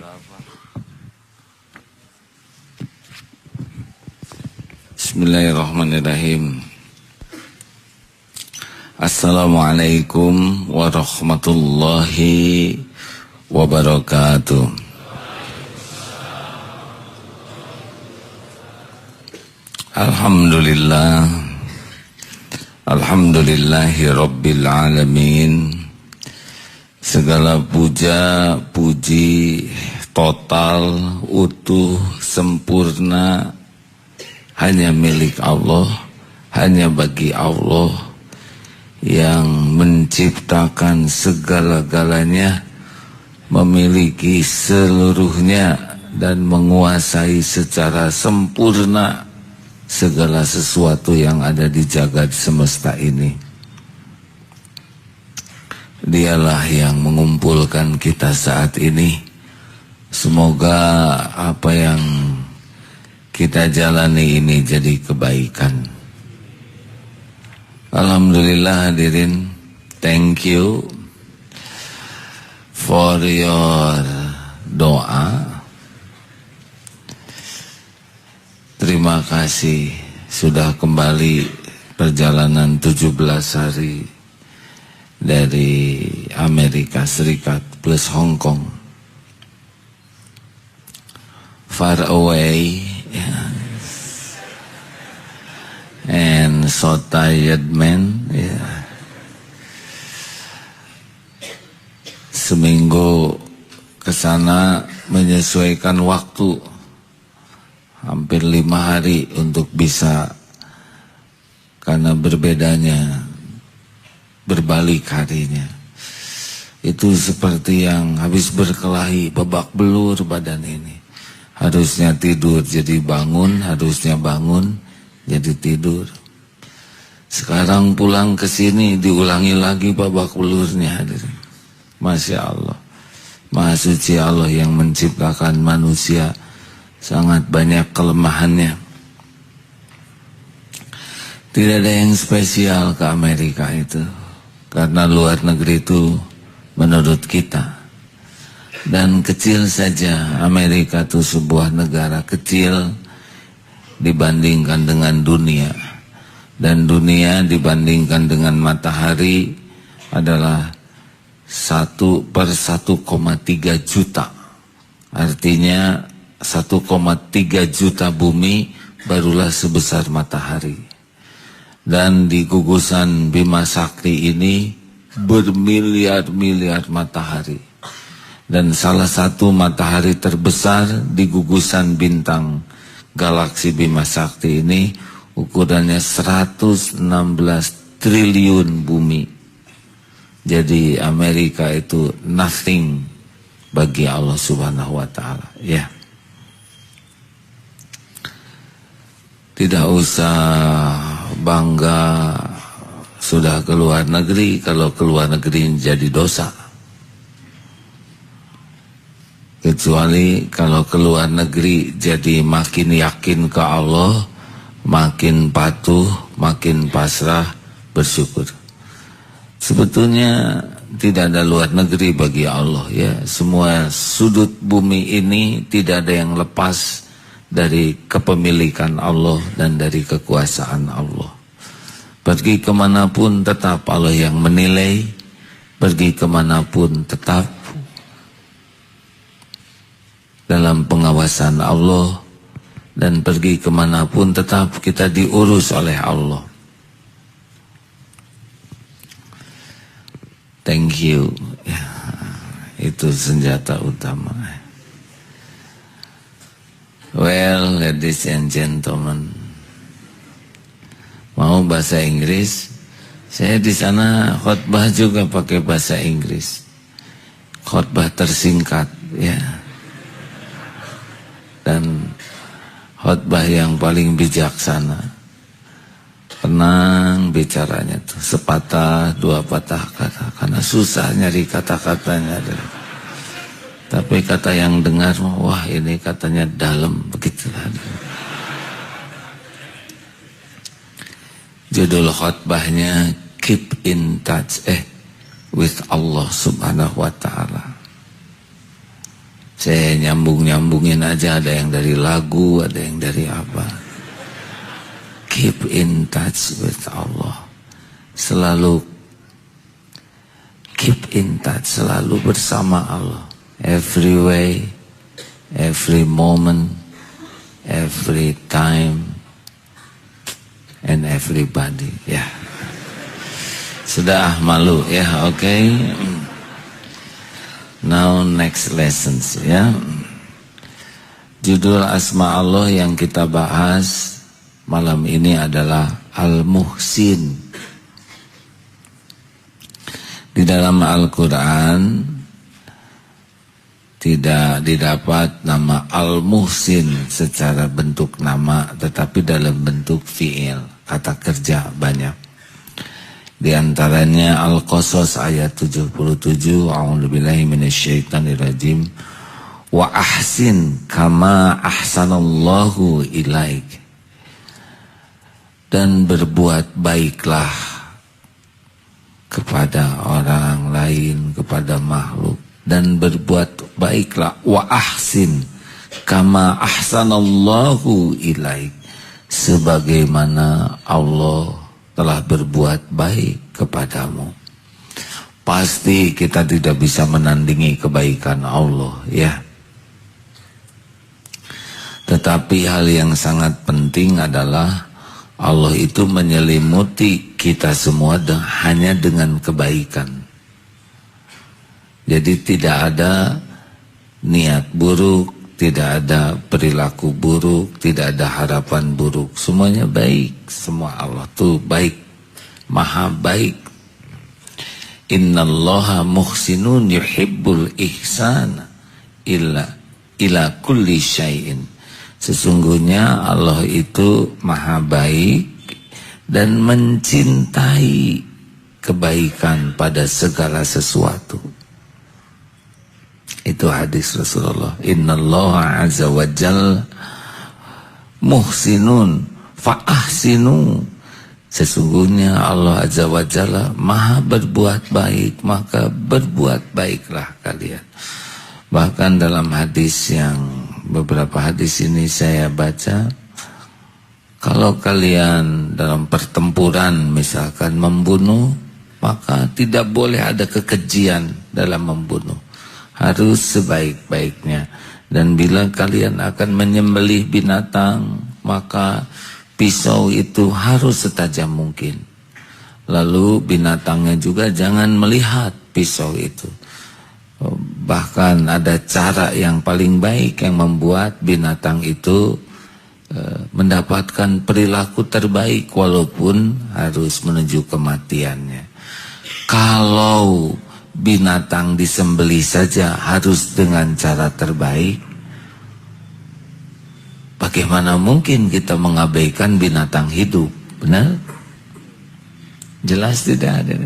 berapa? Bismillahirrahmanirrahim. Assalamualaikum warahmatullahi wabarakatuh. Alhamdulillah. Alhamdulillahi rabbil alamin. Segala puja, puji, total, utuh, sempurna hanya milik Allah, hanya bagi Allah yang menciptakan segala-galanya, memiliki seluruhnya dan menguasai secara sempurna segala sesuatu yang ada di jagat semesta ini. Dialah yang mengumpulkan kita saat ini. Semoga apa yang kita jalani ini jadi kebaikan. Alhamdulillah hadirin, thank you for your doa. Terima kasih sudah kembali perjalanan 17 hari dari Amerika Serikat plus Hong Kong. Far away, and so tired man, Seminggu kesana menyesuaikan waktu hampir 5 hari untuk bisa, karena berbedanya berbalik harinya. Itu seperti yang habis berkelahi, babak belur badan ini. Harusnya tidur jadi bangun, harusnya bangun jadi tidur. Sekarang pulang ke sini diulangi lagi babak belurnya. Masya Allah, Maha Suci Allah yang menciptakan manusia, sangat banyak kelemahannya. Tidak ada yang spesial ke Amerika itu, karena luar negeri itu menurut kita. Dan kecil saja, Amerika itu sebuah negara kecil dibandingkan dengan dunia. Dan dunia dibandingkan dengan matahari adalah 1/1,3 juta. Artinya 1,3 juta bumi barulah sebesar matahari. Dan di gugusan Bima Sakti ini bermiliar-miliar matahari. Dan salah satu matahari terbesar di gugusan bintang galaksi Bima Sakti ini ukurannya 116 triliun bumi. Jadi Amerika itu nothing bagi Allah Subhanahu wa taala, ya. Tidak usah bangga sudah keluar negeri, kalau keluar negeri jadi dosa. Kecuali kalau keluar negeri jadi makin yakin ke Allah, makin patuh, makin pasrah, bersyukur. Sebetulnya tidak ada luar negeri bagi Allah, ya. Semua sudut bumi ini tidak ada yang lepas dari kepemilikan Allah dan dari kekuasaan Allah. Pergi kemanapun tetap Allah yang menilai, pergi kemanapun tetap dalam pengawasan Allah, dan pergi kemanapun tetap kita diurus oleh Allah. Thank you, ya, itu senjata utama. Well, ladies and gentlemen, mau bahasa Inggris? Saya di sana khotbah juga pakai bahasa Inggris. Khotbah tersingkat, ya. Dan khotbah yang paling bijaksana. Tenang bicaranya tuh, sepatah dua patah kata, karena susah nyari kata-katanya. Tapi kata yang dengar, wah ini katanya dalam, begitulah. Judul khotbahnya Keep in Touch with Allah Subhanahu wa ta'ala. Saya nyambung-nyambungin aja, ada yang dari lagu, ada yang dari apa. Keep in touch with Allah. Selalu keep in touch, selalu bersama Allah. Every way, every moment, every time, and everybody. Ya. Sudah malu ya, oke. Now next lessons ya. Judul asma Allah yang kita bahas malam ini adalah Al-Muhsin. Di dalam Al-Quran tidak didapat nama Al-Muhsin secara bentuk nama, tetapi dalam bentuk fi'il, kata kerja banyak. Di antaranya Al-Qasas ayat 77, a'udzubillahi minasyaitonirrajim, wa ahsin kama ahsanallahu ilaik. Dan berbuat baiklah kepada orang lain, kepada makhluk, dan berbuat baiklah, wa ahsin kama ahsanallahu ilaik, sebagaimana Allah telah berbuat baik kepadamu. Pasti kita tidak bisa menandingi kebaikan Allah ya. Tetapi hal yang sangat penting adalah Allah itu menyelimuti kita semua hanya dengan kebaikan. Jadi tidak ada niat buruk, tidak ada perilaku buruk, tidak ada harapan buruk. Semuanya baik. Semua Allah tuh baik, maha baik. Innallaha muhsinun yuhibbul ihsana ila kulli syai'in. Sesungguhnya Allah itu maha baik dan mencintai kebaikan pada segala sesuatu. Itu hadis Rasulullah. Innallaha azza wa jalla muhsinun fa ahsinu. Sesungguhnya Allah azza wa jalla maha berbuat baik, maka berbuat baiklah kalian. Bahkan dalam hadis yang beberapa hadis ini saya baca, kalau kalian dalam pertempuran misalkan membunuh, maka tidak boleh ada kekejian dalam membunuh. Harus sebaik-baiknya. Dan bila kalian akan menyembelih binatang, maka pisau itu harus setajam mungkin. Lalu binatangnya juga jangan melihat pisau itu. Bahkan ada cara yang paling baik yang membuat binatang itu mendapatkan perilaku terbaik walaupun harus menuju kematiannya. Kalau binatang disembelih saja harus dengan cara terbaik, bagaimana mungkin kita mengabaikan binatang hidup? Benar? Jelas tidak ada.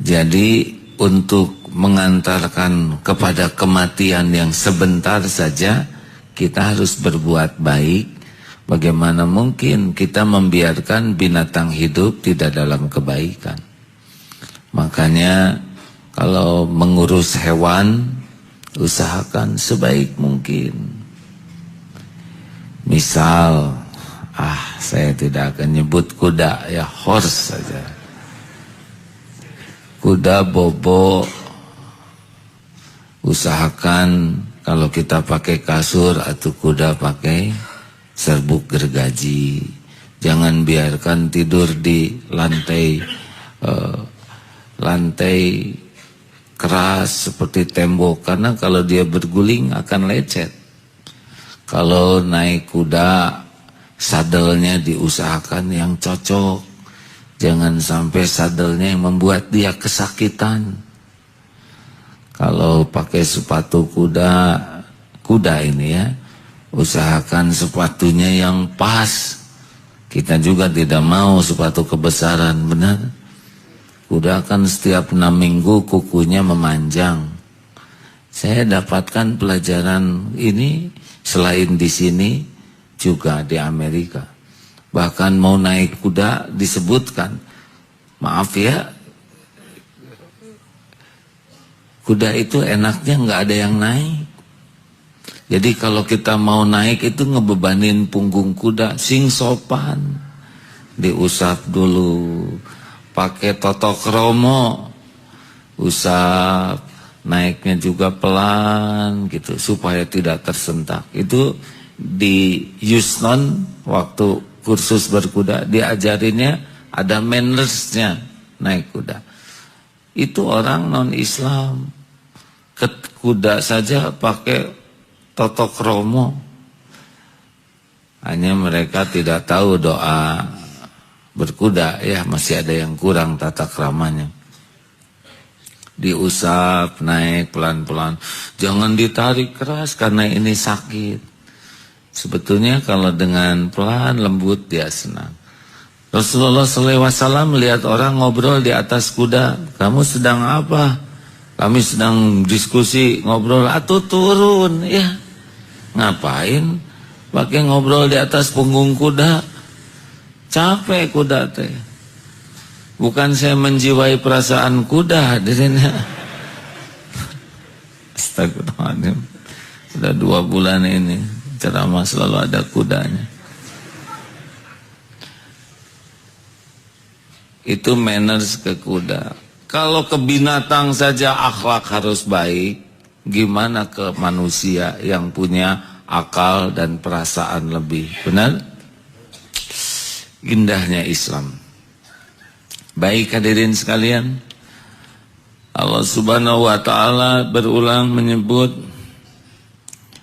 Jadi untuk mengantarkan kepada kematian yang sebentar saja, kita harus berbuat baik. Bagaimana mungkin kita membiarkan binatang hidup tidak dalam kebaikan? Makanya kalau mengurus hewan, usahakan sebaik mungkin. Misal, saya tidak akan nyebut kuda, ya horse saja. Kuda bobo, usahakan kalau kita pakai kasur atau kuda pakai serbuk gergaji. Jangan biarkan tidur di lantai keras seperti tembok, karena kalau dia berguling akan lecet. Kalau naik kuda, sadelnya diusahakan yang cocok. Jangan sampai sadelnya yang membuat dia kesakitan. Kalau pakai sepatu kuda ini ya, usahakan sepatunya yang pas. Kita juga tidak mau sepatu kebesaran, benar? Kuda kan setiap 6 minggu kukunya memanjang. Saya dapatkan pelajaran ini selain di sini juga di Amerika. Bahkan mau naik kuda disebutkan, maaf ya, Kuda itu enaknya nggak ada yang naik. Jadi kalau kita mau naik itu ngebebanin punggung kuda, sing sopan. Diusap dulu, pakai totok romo, usap, naiknya juga pelan gitu supaya tidak tersentak. Itu di Yusnon waktu kursus berkuda diajarinnya ada mannersnya naik kuda. Itu orang non Islam, kuda saja pakai totok romo. Hanya mereka tidak tahu doa berkuda, ya masih ada yang kurang tata keramanya. Diusap, naik pelan-pelan. Jangan ditarik keras karena ini sakit. Sebetulnya kalau dengan pelan lembut dia senang. Rasulullah SAW melihat orang ngobrol di atas kuda. Kamu sedang apa? Kami sedang diskusi, ngobrol. Atau turun, ya. Ngapain? Pakai ngobrol di atas punggung kuda. Capek kuda teh. Bukan saya menjiwai perasaan kuda, hadirin. Astagfirullahaladzim. Sudah 2 bulan ini ceramah selalu ada kudanya. Itu manners ke kuda. Kalau ke binatang saja akhlak harus baik, gimana ke manusia yang punya akal dan perasaan lebih? Benar? Indahnya Islam. Baik hadirin sekalian, Allah Subhanahu wa taala berulang menyebut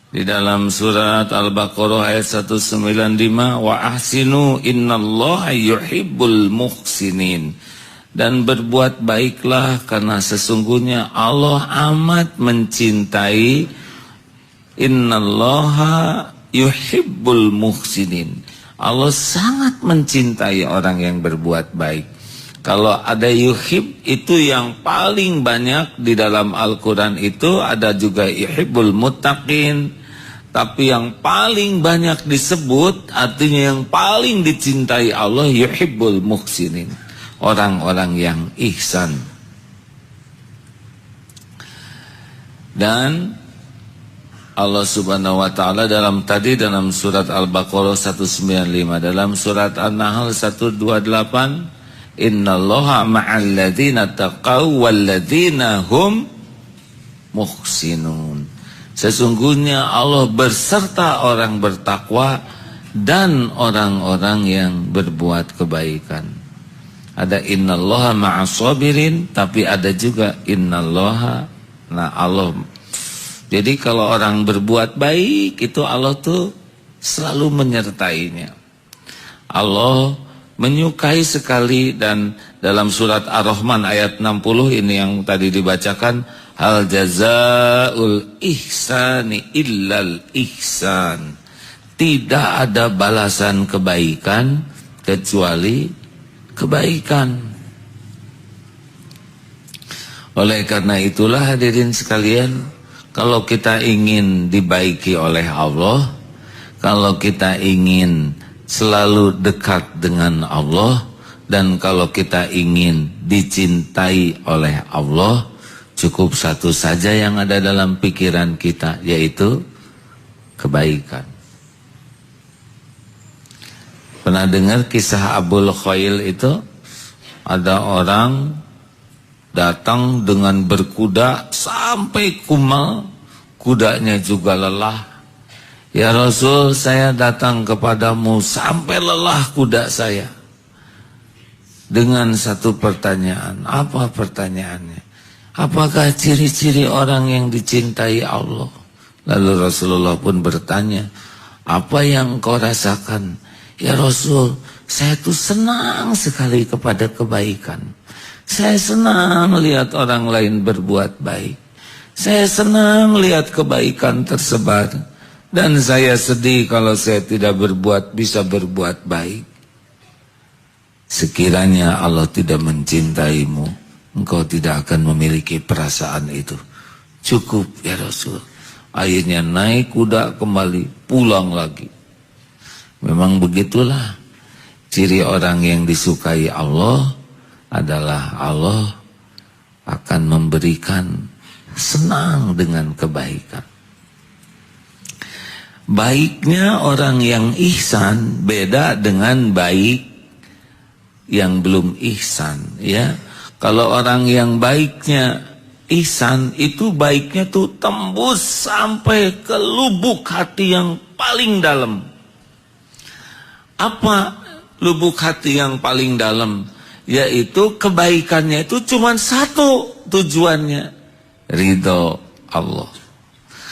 di dalam surat Al-Baqarah ayat 195, wa ahsinu innallaha yuhibbul muhsinin. Dan berbuat baiklah karena sesungguhnya Allah amat mencintai, innallaha yuhibbul muhsinin. Allah sangat mencintai orang yang berbuat baik. Kalau ada yuhib itu yang paling banyak di dalam Al-Quran itu, ada juga yuhibbul muttaqin. Tapi yang paling banyak disebut, artinya yang paling dicintai Allah, yuhibbul muhsinin. Orang-orang yang ihsan. Dan Allah Subhanahu wa taala dalam surat Al-Baqarah 195, dalam surat An-Nahl 128, innallaha ma'al ladzina taqaw wal ladzina hum muhsinun. Sesungguhnya Allah berserta orang bertakwa dan orang-orang yang berbuat kebaikan. Ada innallaha ma'as sabirin, tapi ada juga innallaha, nah Allah. Jadi kalau orang berbuat baik itu Allah tuh selalu menyertainya. Allah menyukai sekali, dan dalam surat Ar-Rahman ayat 60 ini yang tadi dibacakan, hal jazaul ihsani illal ihsan. Tidak ada balasan kebaikan kecuali kebaikan. Oleh karena itulah hadirin sekalian, kalau kita ingin dibaiki oleh Allah, kalau kita ingin selalu dekat dengan Allah, dan kalau kita ingin dicintai oleh Allah, cukup satu saja yang ada dalam pikiran kita, yaitu kebaikan. Pernah dengar kisah Abul Khail itu? Ada orang datang dengan berkuda sampai Kumal, kudanya juga lelah. Ya Rasul, saya datang kepadamu sampai lelah kuda saya, dengan satu pertanyaan. Apa pertanyaannya? Apakah ciri-ciri orang yang dicintai Allah? Lalu Rasulullah pun bertanya, apa yang kau rasakan? Ya Rasul, saya tuh senang sekali kepada kebaikan. Saya senang lihat orang lain berbuat baik. Saya senang lihat kebaikan tersebar. Dan saya sedih kalau saya tidak bisa berbuat baik. Sekiranya Allah tidak mencintaimu, engkau tidak akan memiliki perasaan itu. Cukup ya Rasul. Akhirnya naik kuda kembali, pulang lagi. Memang begitulah ciri orang yang disukai Allah adalah Allah akan memberikan senang dengan kebaikan. Baiknya orang yang ihsan beda dengan baik yang belum ihsan, ya. Kalau orang yang baiknya ihsan itu baiknya tuh tembus sampai ke lubuk hati yang paling dalam. Apa lubuk hati yang paling dalam? Yaitu kebaikannya itu cuma satu tujuannya, ridho Allah.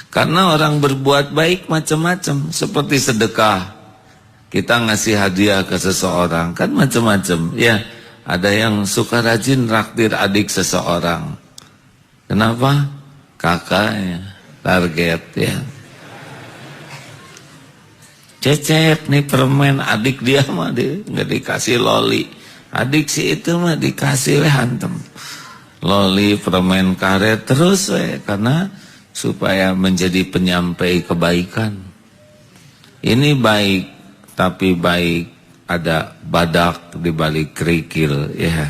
Karena orang berbuat baik macam-macam, seperti sedekah. Kita ngasih hadiah ke seseorang kan macam-macam, ya. Ada yang suka rajin raktir adik seseorang. Kenapa? Kakaknya target, ya. Cecep nih permen, adik dia mah nggak dikasih loli. Adik si itu mah dikasih hantem. Loli, permen karet terus karena supaya menjadi penyampai kebaikan. Ini baik, tapi baik ada badak di balik kerikil, ya.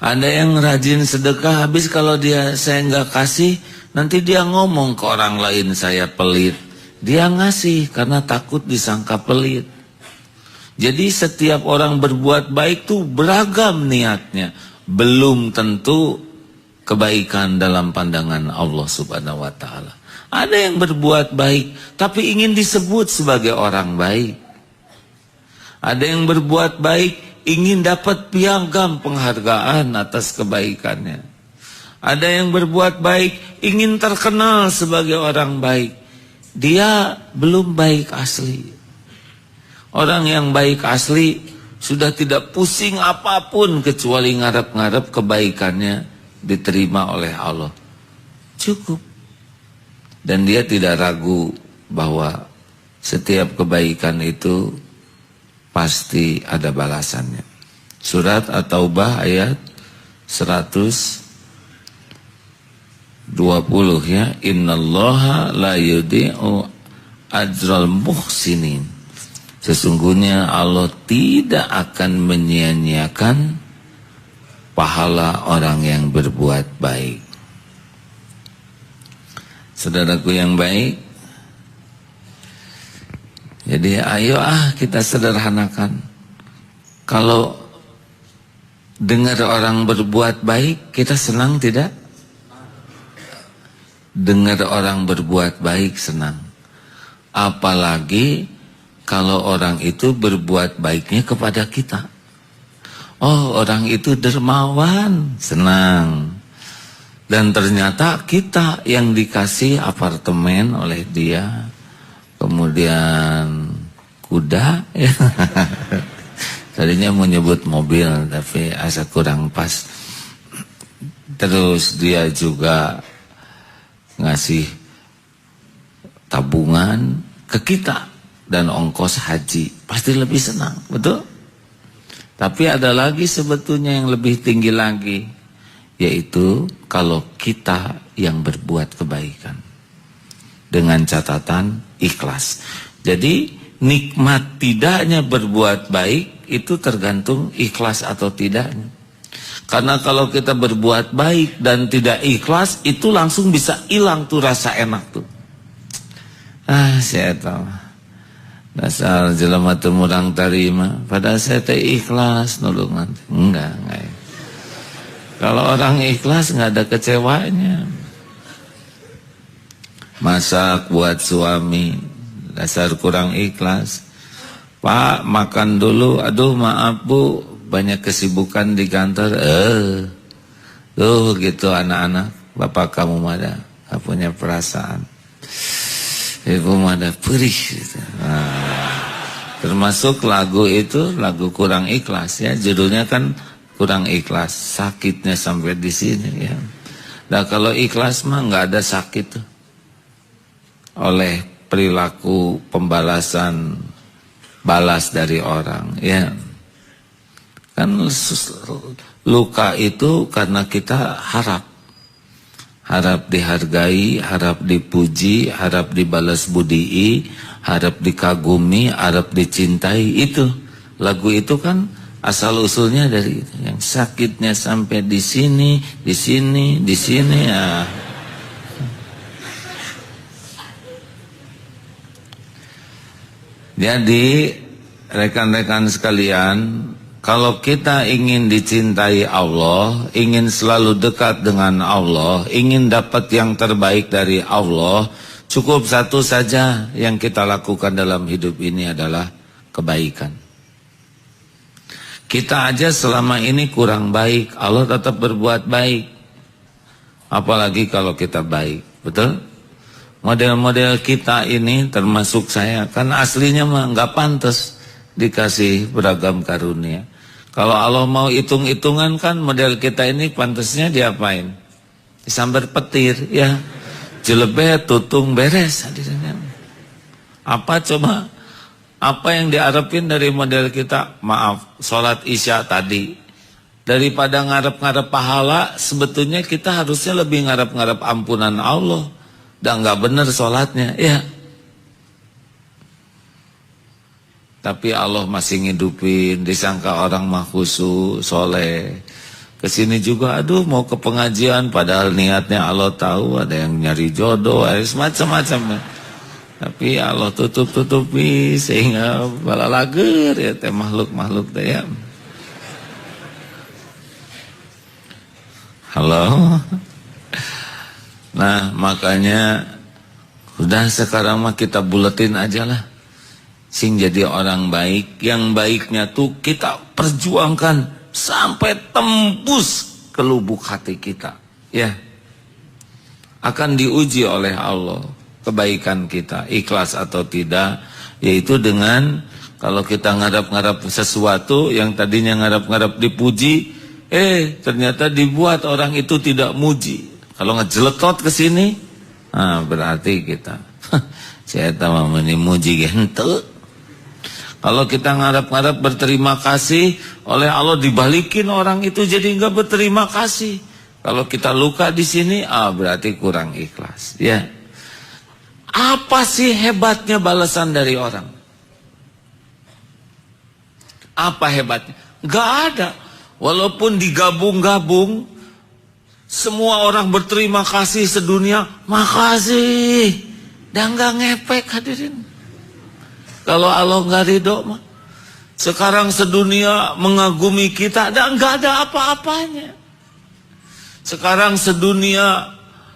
Ada yang rajin sedekah, habis kalau saya nggak kasih, nanti dia ngomong ke orang lain saya pelit. Dia ngasih karena takut disangka pelit. Jadi setiap orang berbuat baik tuh beragam niatnya. Belum tentu kebaikan dalam pandangan Allah Subhanahu wa taala. Ada yang berbuat baik tapi ingin disebut sebagai orang baik. Ada yang berbuat baik ingin dapat piagam penghargaan atas kebaikannya. Ada yang berbuat baik ingin terkenal sebagai orang baik. Dia belum baik asli. Orang yang baik asli sudah tidak pusing apapun kecuali ngarep-ngarep kebaikannya diterima oleh Allah. Cukup. Dan dia tidak ragu bahwa setiap kebaikan itu pasti ada balasannya. Surat At-Taubah ayat 120, ya. Innallaha la yudhi'u ajral muhsinin. Sesungguhnya Allah tidak akan menyia-nyiakan pahala orang yang berbuat baik. Saudaraku yang baik, jadi ayo kita sederhanakan. Kalau dengar orang berbuat baik, kita senang tidak? Dengar orang berbuat baik senang. Apalagi kalau orang itu berbuat baiknya kepada kita. Oh, orang itu dermawan, senang. Dan ternyata kita yang dikasih apartemen oleh dia, kemudian kuda, ya. Tadinya mau nyebut mobil tapi asa kurang pas. Terus dia juga ngasih tabungan ke kita dan ongkos haji, pasti lebih senang, betul? Tapi ada lagi sebetulnya yang lebih tinggi lagi, yaitu kalau kita yang berbuat kebaikan dengan catatan ikhlas. Jadi nikmat tidaknya berbuat baik itu tergantung ikhlas atau tidaknya. Karena kalau kita berbuat baik dan tidak ikhlas, itu langsung bisa hilang tuh rasa enak tuh. Saya tahu dasar jelema teu murang tarima, padahal saya teh ikhlas nulungan. Enggak. Kalau orang ikhlas nggak ada kecewanya. Masak buat suami, dasar kurang ikhlas. Pak, makan dulu. Aduh, maaf Bu, banyak kesibukan di kantor. Tuh gitu anak-anak. Bapak kamu mada gak punya perasaan. Ibu mada perih gitu. Termasuk lagu itu, lagu kurang ikhlas, ya. Judulnya kan kurang ikhlas, sakitnya sampai di sini, ya. Nah kalau ikhlas mah nggak ada sakit tuh. Oleh perilaku pembalasan balas dari orang, ya. Kan luka itu karena kita harap dihargai, harap dipuji, harap dibalas budii, harap dikagumi, harap dicintai. Itu lagu itu kan Asal usulnya dari itu. Yang sakitnya sampai di sini, di sini, di sini. Ya. Jadi rekan-rekan sekalian, kalau kita ingin dicintai Allah, ingin selalu dekat dengan Allah, ingin dapat yang terbaik dari Allah, cukup satu saja yang kita lakukan dalam hidup ini adalah kebaikan. Kita aja selama ini kurang baik, Allah tetap berbuat baik. Apalagi kalau kita baik, betul? Model-model kita ini termasuk saya, kan aslinya mah nggak pantas dikasih beragam karunia. Kalau Allah mau hitung-hitungan kan model kita ini pantasnya diapain? Disambar petir, ya. Jelebet, tutung, beres. Apa coba? Apa yang diharapin dari model kita? Maaf, sholat isya tadi. Daripada ngarep-ngarep pahala, sebetulnya kita harusnya lebih ngarep-ngarep ampunan Allah. Dan nggak benar sholatnya, ya. Tapi Allah masih ngidupin, disangka orang mah khusyuk, soleh. Kesini juga, aduh mau ke pengajian, padahal niatnya Allah tahu, ada yang nyari jodoh, ada semacam-macam. Tapi Allah tutup-tutupi sehingga bala lager ya teh makhluk-makhluk teh ya. Halo. Nah makanya udah sekarang mah kita buletin aja lah, sing jadi orang baik. Yang baiknya tuh kita perjuangkan sampai tembus ke lubuk hati kita, ya. Akan diuji oleh Allah kebaikan kita, ikhlas atau tidak. Yaitu dengan kalau kita ngarap-ngarap sesuatu yang tadinya ngarap-ngarap dipuji, ternyata dibuat orang itu tidak muji. Kalau ngejeletot ke sini, nah berarti kita saya tahu memuji gitu. Kalau kita ngarap-ngarap berterima kasih oleh Allah, dibalikin orang itu jadi enggak berterima kasih. Kalau kita luka di sini, berarti kurang ikhlas, ya. Apa sih hebatnya balasan dari orang? Apa hebatnya? Enggak ada. Walaupun digabung-gabung, semua orang berterima kasih sedunia, makasih. Dan gak ngepek hadirin. Kalau Allah gak ridho mah. Sekarang sedunia mengagumi kita, dan gak ada apa-apanya. Sekarang sedunia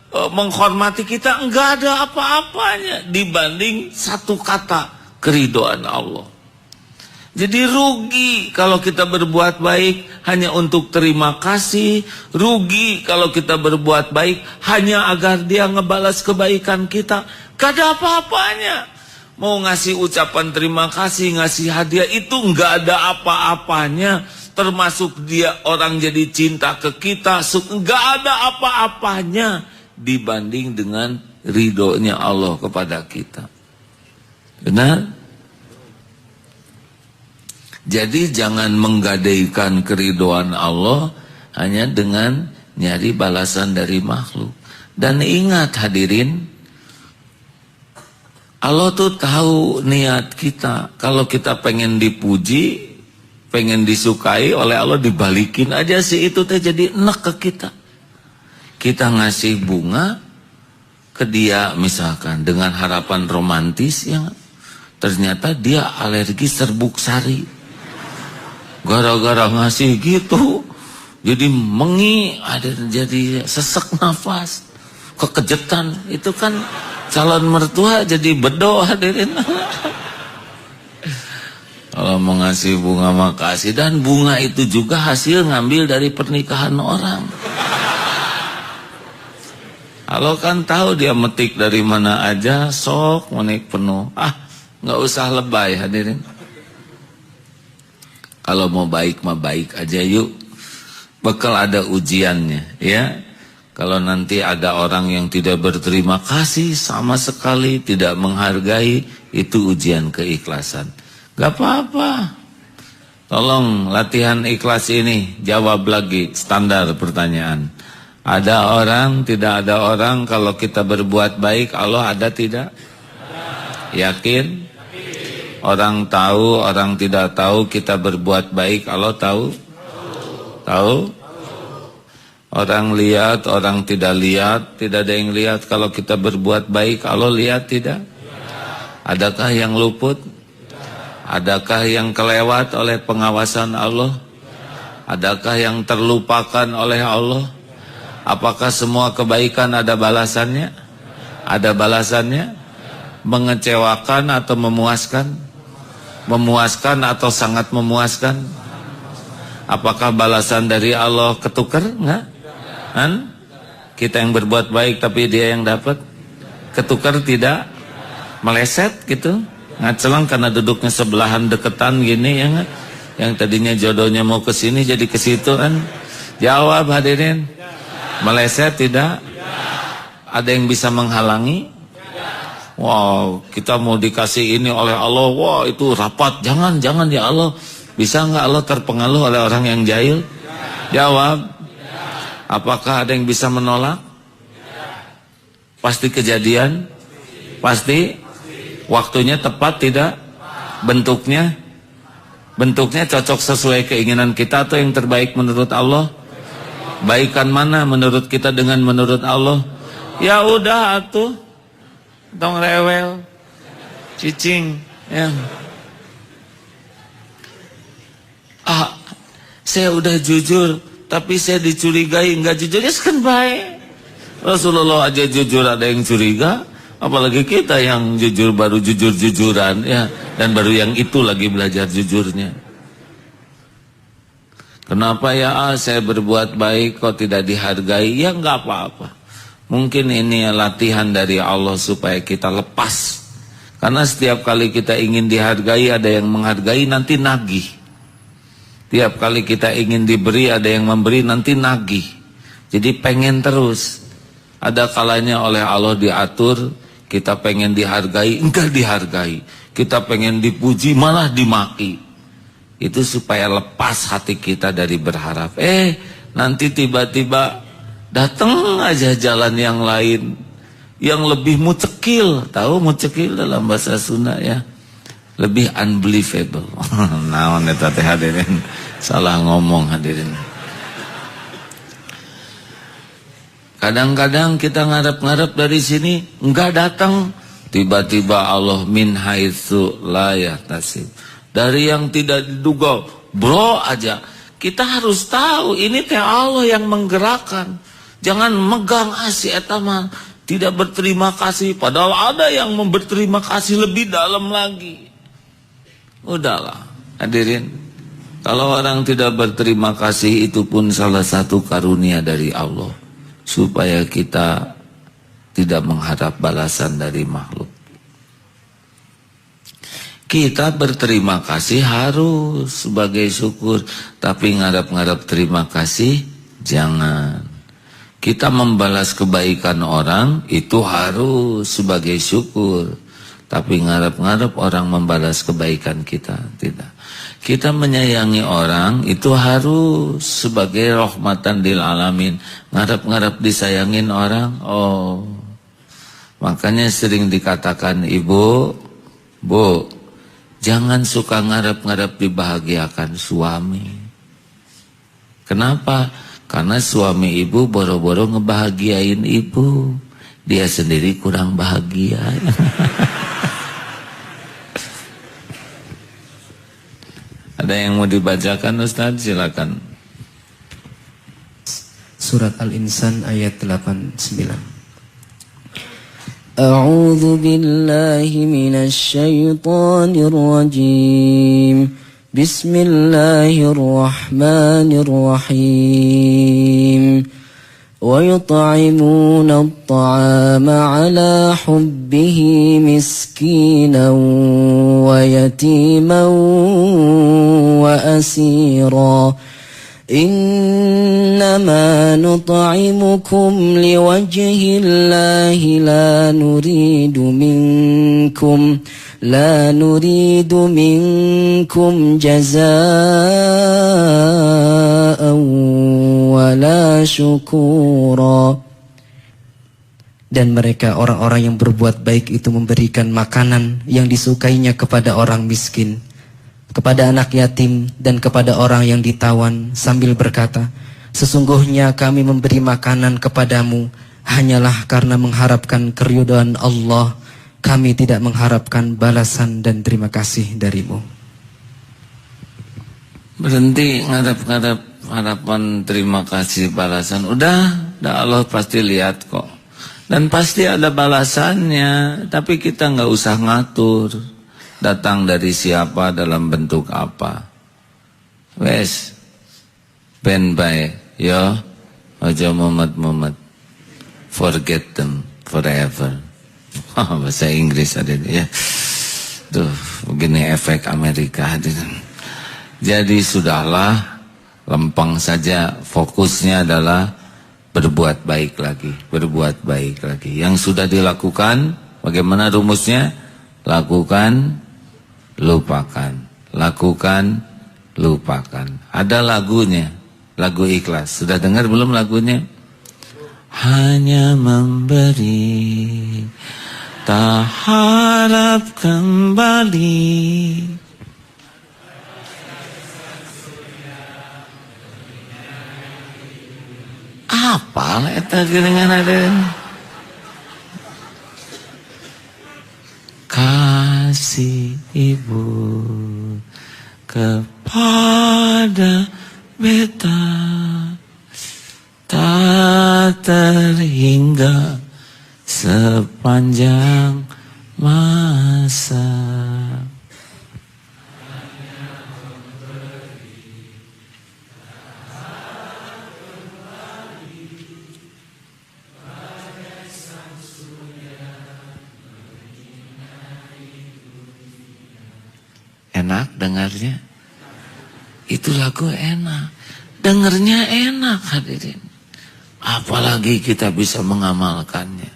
menghormati kita, gak ada apa-apanya dibanding satu kata, keridhaan Allah. Jadi rugi kalau kita berbuat baik hanya untuk terima kasih. Rugi kalau kita berbuat baik hanya agar dia ngebalas kebaikan kita. Gak ada apa-apanya. Mau ngasih ucapan terima kasih, ngasih hadiah, itu gak ada apa-apanya. Termasuk dia orang jadi cinta ke kita, gak ada apa-apanya dibanding dengan ridhonya Allah kepada kita. Benar? Jadi jangan menggadaikan keridhaan Allah hanya dengan nyari balasan dari makhluk. Dan ingat hadirin, Allah tuh tahu niat kita. Kalau kita pengen dipuji, pengen disukai oleh Allah, dibalikin aja sih itu teh jadi enak ke kita. Kita ngasih bunga ke dia misalkan dengan harapan romantis, ya. Ternyata dia alergi serbuk sari. Gara-gara ngasih gitu, jadi mengi, ada jadi sesek nafas, kekejetan. Itu kan calon mertua jadi bedo hadirin. Kalau mau ngasih bunga makasih, dan bunga itu juga hasil ngambil dari pernikahan orang. Kalau kan tahu dia metik dari mana aja, sok menik penuh. Nggak usah lebay hadirin. Kalau mau baik mah baik aja yuk. Bakal ada ujiannya, ya. Kalau nanti ada orang yang tidak berterima kasih sama sekali, tidak menghargai, itu ujian keikhlasan. Gak apa-apa. Tolong latihan ikhlas ini, jawab lagi standar pertanyaan. Ada orang, tidak ada orang, kalau kita berbuat baik, Allah ada tidak? Yakin? Orang tahu, orang tidak tahu, kita berbuat baik, Allah tahu? Tahu? Orang lihat, orang tidak lihat, tidak ada yang lihat. Kalau kita berbuat baik, Allah lihat tidak? Adakah yang luput? Adakah yang kelewat oleh pengawasan Allah? Adakah yang terlupakan oleh Allah? Apakah semua kebaikan ada balasannya? Ada balasannya? Mengecewakan atau memuaskan? Memuaskan atau sangat memuaskan? Apakah balasan dari Allah ketukar? Enggak? Kan? Kita yang berbuat baik tapi dia yang dapat? Ketukar tidak? Meleset gitu? Ngacelang karena duduknya sebelahan deketan gini ya enggak? Yang tadinya jodohnya mau ke sini jadi ke situ kan? Jawab hadirin. Meleset tidak? Ada yang bisa menghalangi? Wow, kita mau dikasih ini oleh Allah, wow itu rapat, jangan ya Allah. Bisa nggak Allah terpengaruh oleh orang yang jahil? Jawab. Apakah ada yang bisa menolak? Pasti kejadian? Pasti? Waktunya tepat tidak? Bentuknya? Bentuknya cocok sesuai keinginan kita atau yang terbaik menurut Allah? Baikan mana menurut kita dengan menurut Allah? Ya udah atuh. Dong rewel, cicing, ya. Saya udah jujur, tapi saya dicurigai nggak jujur, ya kan baik. Rasulullah aja jujur ada yang curiga, apalagi kita yang jujur baru jujur-jujuran, ya, dan baru yang itu lagi belajar jujurnya. Kenapa ya saya berbuat baik kok tidak dihargai? Ya nggak apa-apa. Mungkin ini latihan dari Allah supaya kita lepas. Karena setiap kali kita ingin dihargai, ada yang menghargai, nanti nagih. Tiap kali kita ingin diberi, ada yang memberi, nanti nagih. Jadi pengen terus. Ada kalanya oleh Allah diatur, kita pengen dihargai, enggak dihargai. Kita pengen dipuji, malah dimaki. Itu supaya lepas hati kita dari berharap. Nanti tiba-tiba datang aja jalan yang lain yang lebih mucekil. Tahu mucekil dalam bahasa Sunda ya? Lebih unbelievable. Naon eta teh hadirin? Salah ngomong hadirin. Kadang-kadang kita ngarep-ngarep dari sini enggak datang, tiba-tiba Allah min haitsu la yahtasib. Dari yang tidak diduga, bro aja. Kita harus tahu ini teh Allah yang menggerakkan. Jangan megang asih etama, tidak berterima kasih. Padahal ada yang berterima kasih lebih dalam lagi. Udahlah, hadirin. Kalau orang tidak berterima kasih, itu pun salah satu karunia dari Allah. Supaya kita tidak mengharap balasan dari makhluk. Kita berterima kasih harus sebagai syukur. Tapi ngarap-ngarap terima kasih, jangan. Kita membalas kebaikan orang itu harus sebagai syukur. Tapi ngarep-ngarep orang membalas kebaikan kita, tidak. Kita menyayangi orang itu harus sebagai rahmatan lil alamin. Ngarep-ngarep disayangin orang, oh. Makanya sering dikatakan ibu, bu, jangan suka ngarep-ngarep dibahagiakan suami. Kenapa? Karena suami ibu boro-boro ngebahagiain ibu, dia sendiri kurang bahagia. Ada yang mau dibacakan Ustaz? Silakan. Surat Al-Insan ayat 89. A'udzu billahi minasy syaithanir rajim. Bismillahirrahmanirrahim. Wa yut'imuna at-ta'ama 'ala hubbihi miskinan wa yatiman wa asira. Innama nut'imukum liwajhillahi la nuridu minkum jazaa'an wala syukura. Dan mereka orang-orang yang berbuat baik itu memberikan makanan yang disukainya kepada orang miskin, kepada anak yatim, dan kepada orang yang ditawan, sambil berkata, sesungguhnya kami memberi makanan kepadamu hanyalah karena mengharapkan keridhaan Allah. Kami tidak mengharapkan balasan dan terima kasih darimu. Berhenti ngarap-ngarap harapan terima kasih balasan. Udah Allah pasti lihat kok. Dan pasti ada balasannya, tapi kita nggak usah ngatur datang dari siapa, dalam bentuk apa. Wes ben bae ya, aja mumet forget them forever. Bahasa Inggris ada ya. Tuh begini efek Amerika hadirin. Jadi sudahlah, lempeng saja, fokusnya adalah berbuat baik lagi, berbuat baik lagi. Yang sudah dilakukan, bagaimana rumusnya? Lakukan, lupakan. Lakukan, lupakan. Ada lagunya, lagu ikhlas. Sudah dengar belum lagunya? Hanya memberi, tak harap kembali. Apa eta geuningan adeun? Kasih ibu kepada beta tak terhingga sepanjang masa. Enak dengarnya, itu lagu enak, dengarnya enak hadirin. Apalagi kita bisa mengamalkannya,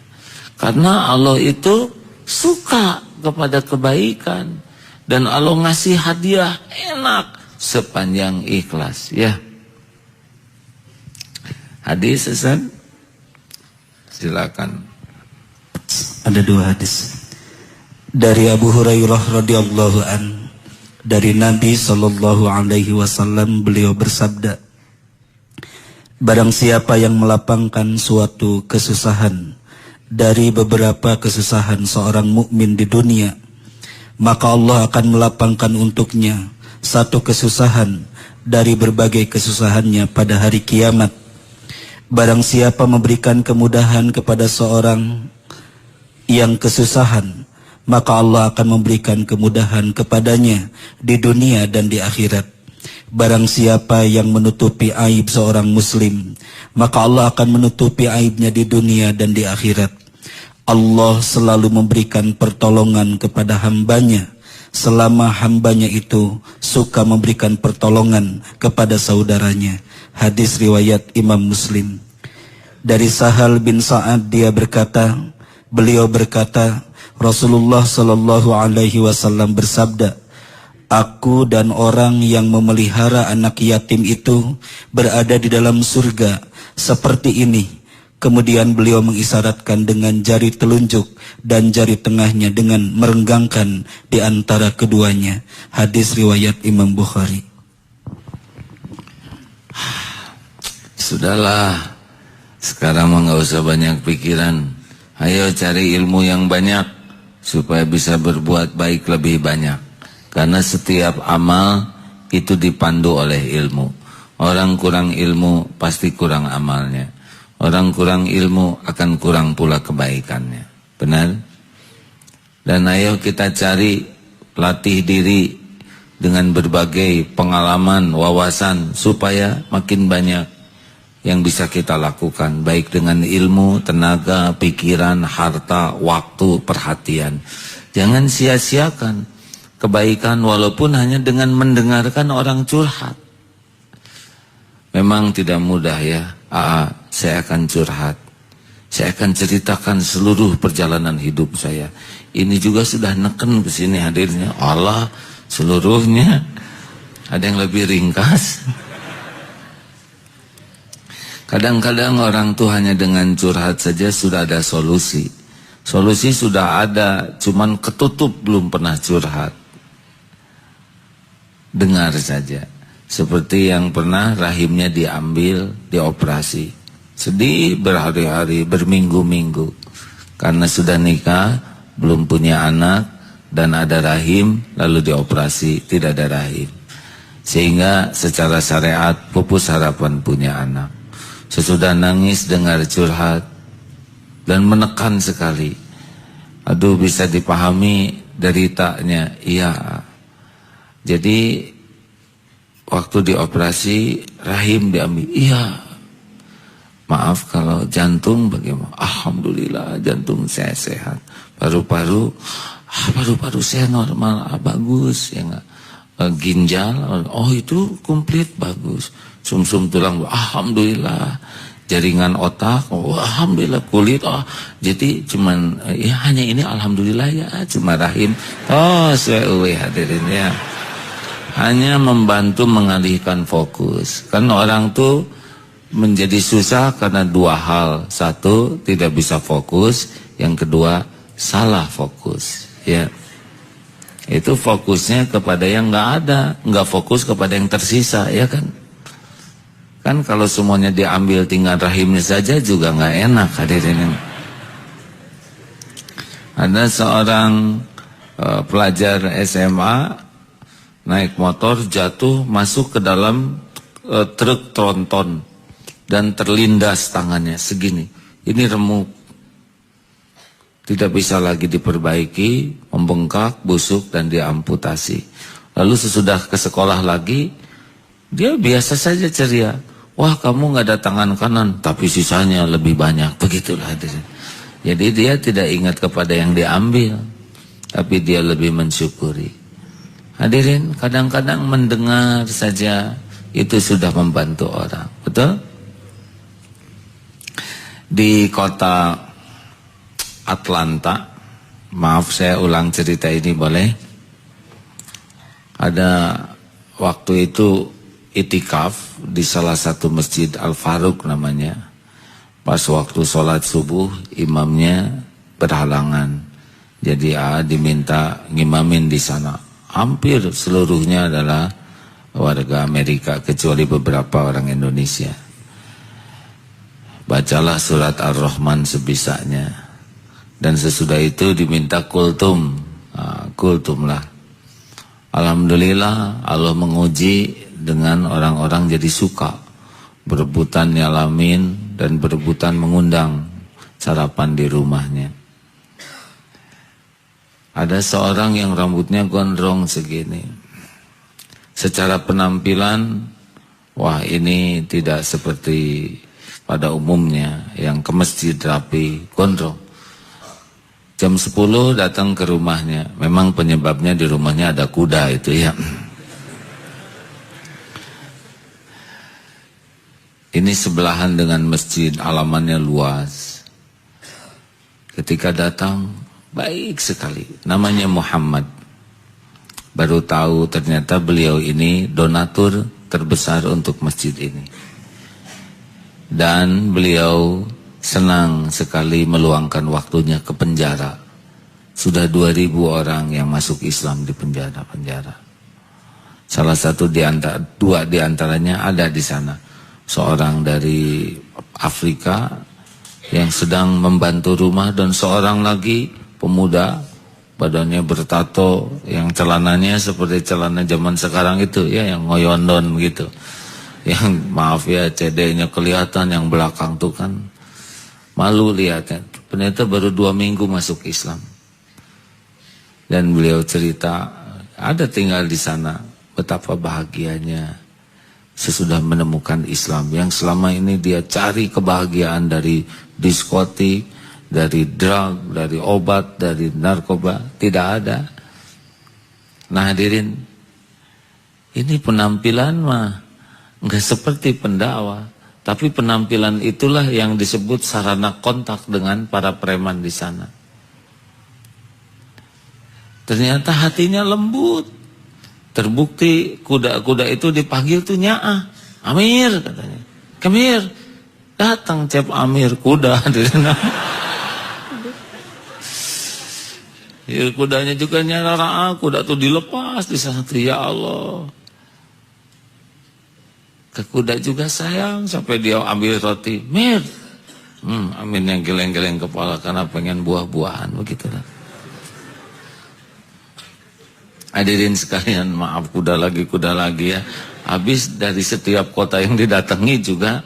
karena Allah itu suka kepada kebaikan dan Allah ngasih hadiah enak sepanjang ikhlas ya. Hadis Ustaz, silakan. Ada 2 hadis dari Abu Hurairah radhiyallahu an. Dari Nabi sallallahu alaihi wasallam, beliau bersabda, barang siapa yang melapangkan suatu kesusahan dari beberapa kesusahan seorang mukmin di dunia, maka Allah akan melapangkan untuknya satu kesusahan dari berbagai kesusahannya pada hari kiamat. Barang siapa memberikan kemudahan kepada seorang yang kesusahan, maka Allah akan memberikan kemudahan kepadanya di dunia dan di akhirat. Barang siapa yang menutupi aib seorang muslim, maka Allah akan menutupi aibnya di dunia dan di akhirat. Allah selalu memberikan pertolongan kepada hambanya selama hambanya itu suka memberikan pertolongan kepada saudaranya. Hadis riwayat Imam Muslim. Dari Sahal bin Sa'ad, dia berkata, beliau berkata, Rasulullah sallallahu alaihi wasallam bersabda, aku dan orang yang memelihara anak yatim itu berada di dalam surga seperti ini. Kemudian beliau mengisyaratkan dengan jari telunjuk dan jari tengahnya dengan merenggangkan di antara keduanya. Hadis riwayat Imam Bukhari. Sudahlah, sekarang mah nggak usah banyak pikiran. Ayo cari ilmu yang banyak supaya bisa berbuat baik lebih banyak. Karena setiap amal itu dipandu oleh ilmu. Orang kurang ilmu pasti kurang amalnya. Orang kurang ilmu akan kurang pula kebaikannya. Benar? Dan ayo kita cari, latih diri dengan berbagai pengalaman, wawasan, supaya makin banyak yang bisa kita lakukan, baik dengan ilmu, tenaga, pikiran, harta, waktu, perhatian. Jangan sia-siakan kebaikan walaupun hanya dengan mendengarkan orang curhat. Memang tidak mudah ya. Saya akan curhat, saya akan ceritakan seluruh perjalanan hidup saya. Ini juga sudah neken ke sini hadirnya. Allah, seluruhnya. Ada yang lebih ringkas. Kadang-kadang orang tuh hanya dengan curhat saja sudah ada solusi. Solusi sudah ada, cuman ketutup belum pernah curhat. Dengar saja. Seperti yang pernah rahimnya diambil, dioperasi. Sedih berhari-hari, berminggu-minggu. Karena sudah nikah, belum punya anak, dan ada rahim, lalu dioperasi, tidak ada rahim. Sehingga secara syariat pupus harapan punya anak. Sesudah nangis dengar curhat dan menekan sekali. Aduh, bisa dipahami deritanya. Iya. Jadi waktu dioperasi rahim diambil. Iya. Maaf kalau jantung bagaimana? Alhamdulillah jantung saya sehat. Paru-paru saya normal, bagus ya enggak. Ginjal, oh itu komplit bagus. Sumsum tulang, alhamdulillah. Jaringan otak, oh alhamdulillah. Kulit, oh jadi cuman ya hanya ini alhamdulillah ya, cuma rahim. Oh sesuai hadirin ya. Hanya membantu mengalihkan fokus. Kan orang tuh menjadi susah karena dua hal. Satu, tidak bisa fokus. Yang kedua, salah fokus. Ya. Itu fokusnya kepada yang nggak ada, nggak fokus kepada yang tersisa, ya kan? Kan kalau semuanya diambil tinggal rahimnya saja juga nggak enak, hadirin. Ada seorang pelajar SMA naik motor jatuh masuk ke dalam truk tronton dan terlindas tangannya segini. Ini remuk. Tidak bisa lagi diperbaiki, membengkak, busuk, dan diamputasi. Lalu sesudah ke sekolah lagi, dia biasa saja ceria. Wah, kamu nggak ada tangan kanan, tapi sisanya lebih banyak. Begitulah hadirin. Jadi dia tidak ingat kepada yang diambil, tapi dia lebih mensyukuri. Hadirin, kadang-kadang mendengar saja itu sudah membantu orang. Betul? Di kota Atlanta, maaf saya ulang cerita ini boleh? Ada waktu itu itikaf di salah satu masjid Al-Faruq namanya. Pas waktu sholat subuh imamnya berhalangan. Jadi diminta ngimamin di sana. Hampir seluruhnya adalah warga Amerika kecuali beberapa orang Indonesia. Bacalah surat Ar-Rahman sebisanya. Dan sesudah itu diminta kultum. Kultumlah. Alhamdulillah Allah menguji dengan orang-orang jadi suka berebutan nyalamin dan berebutan mengundang sarapan di rumahnya. Ada seorang yang rambutnya gondrong segini. Secara penampilan, wah ini tidak seperti pada umumnya yang ke masjid rapi, gondrong. Jam 10 datang ke rumahnya. Memang penyebabnya di rumahnya ada kuda itu ya. Ini sebelahan dengan masjid, halamannya luas. Ketika datang, baik sekali. Namanya Muhammad. Baru tahu ternyata beliau ini donatur terbesar untuk masjid ini. Dan beliau senang sekali meluangkan waktunya ke penjara. Sudah 2.000 orang yang masuk Islam di penjara-penjara. Salah satu dua di antaranya ada di sana. Seorang dari Afrika yang sedang membantu rumah dan seorang lagi pemuda badannya bertato yang celananya seperti celana zaman sekarang itu ya, yang ngoyondon gitu. Yang maaf ya CD-nya kelihatan, yang belakang tuh kan malu lihatnya. Ternyata baru 2 minggu masuk Islam. Dan beliau cerita ada tinggal di sana, betapa bahagianya sesudah menemukan Islam. Yang selama ini dia cari kebahagiaan dari diskotik, dari drug, dari obat, dari narkoba, tidak ada. Nah hadirin, ini penampilan mah nggak seperti pendakwah. Tapi penampilan itulah yang disebut sarana kontak dengan para preman di sana. Ternyata hatinya lembut. Terbukti kuda-kuda itu dipanggil tuh Nyaah. Amir katanya. Come here. Datang Cep Amir kuda ya, kudanya juga nyara, kuda tuh dilepas di sana tuh, ya Allah. Ke kuda juga sayang sampai dia ambil roti. Mir, Amirnya geleng-geleng kepala karena pengen buah-buahan begitulah. Hadirin sekalian, maaf kuda lagi ya. Habis dari setiap kota yang didatangi juga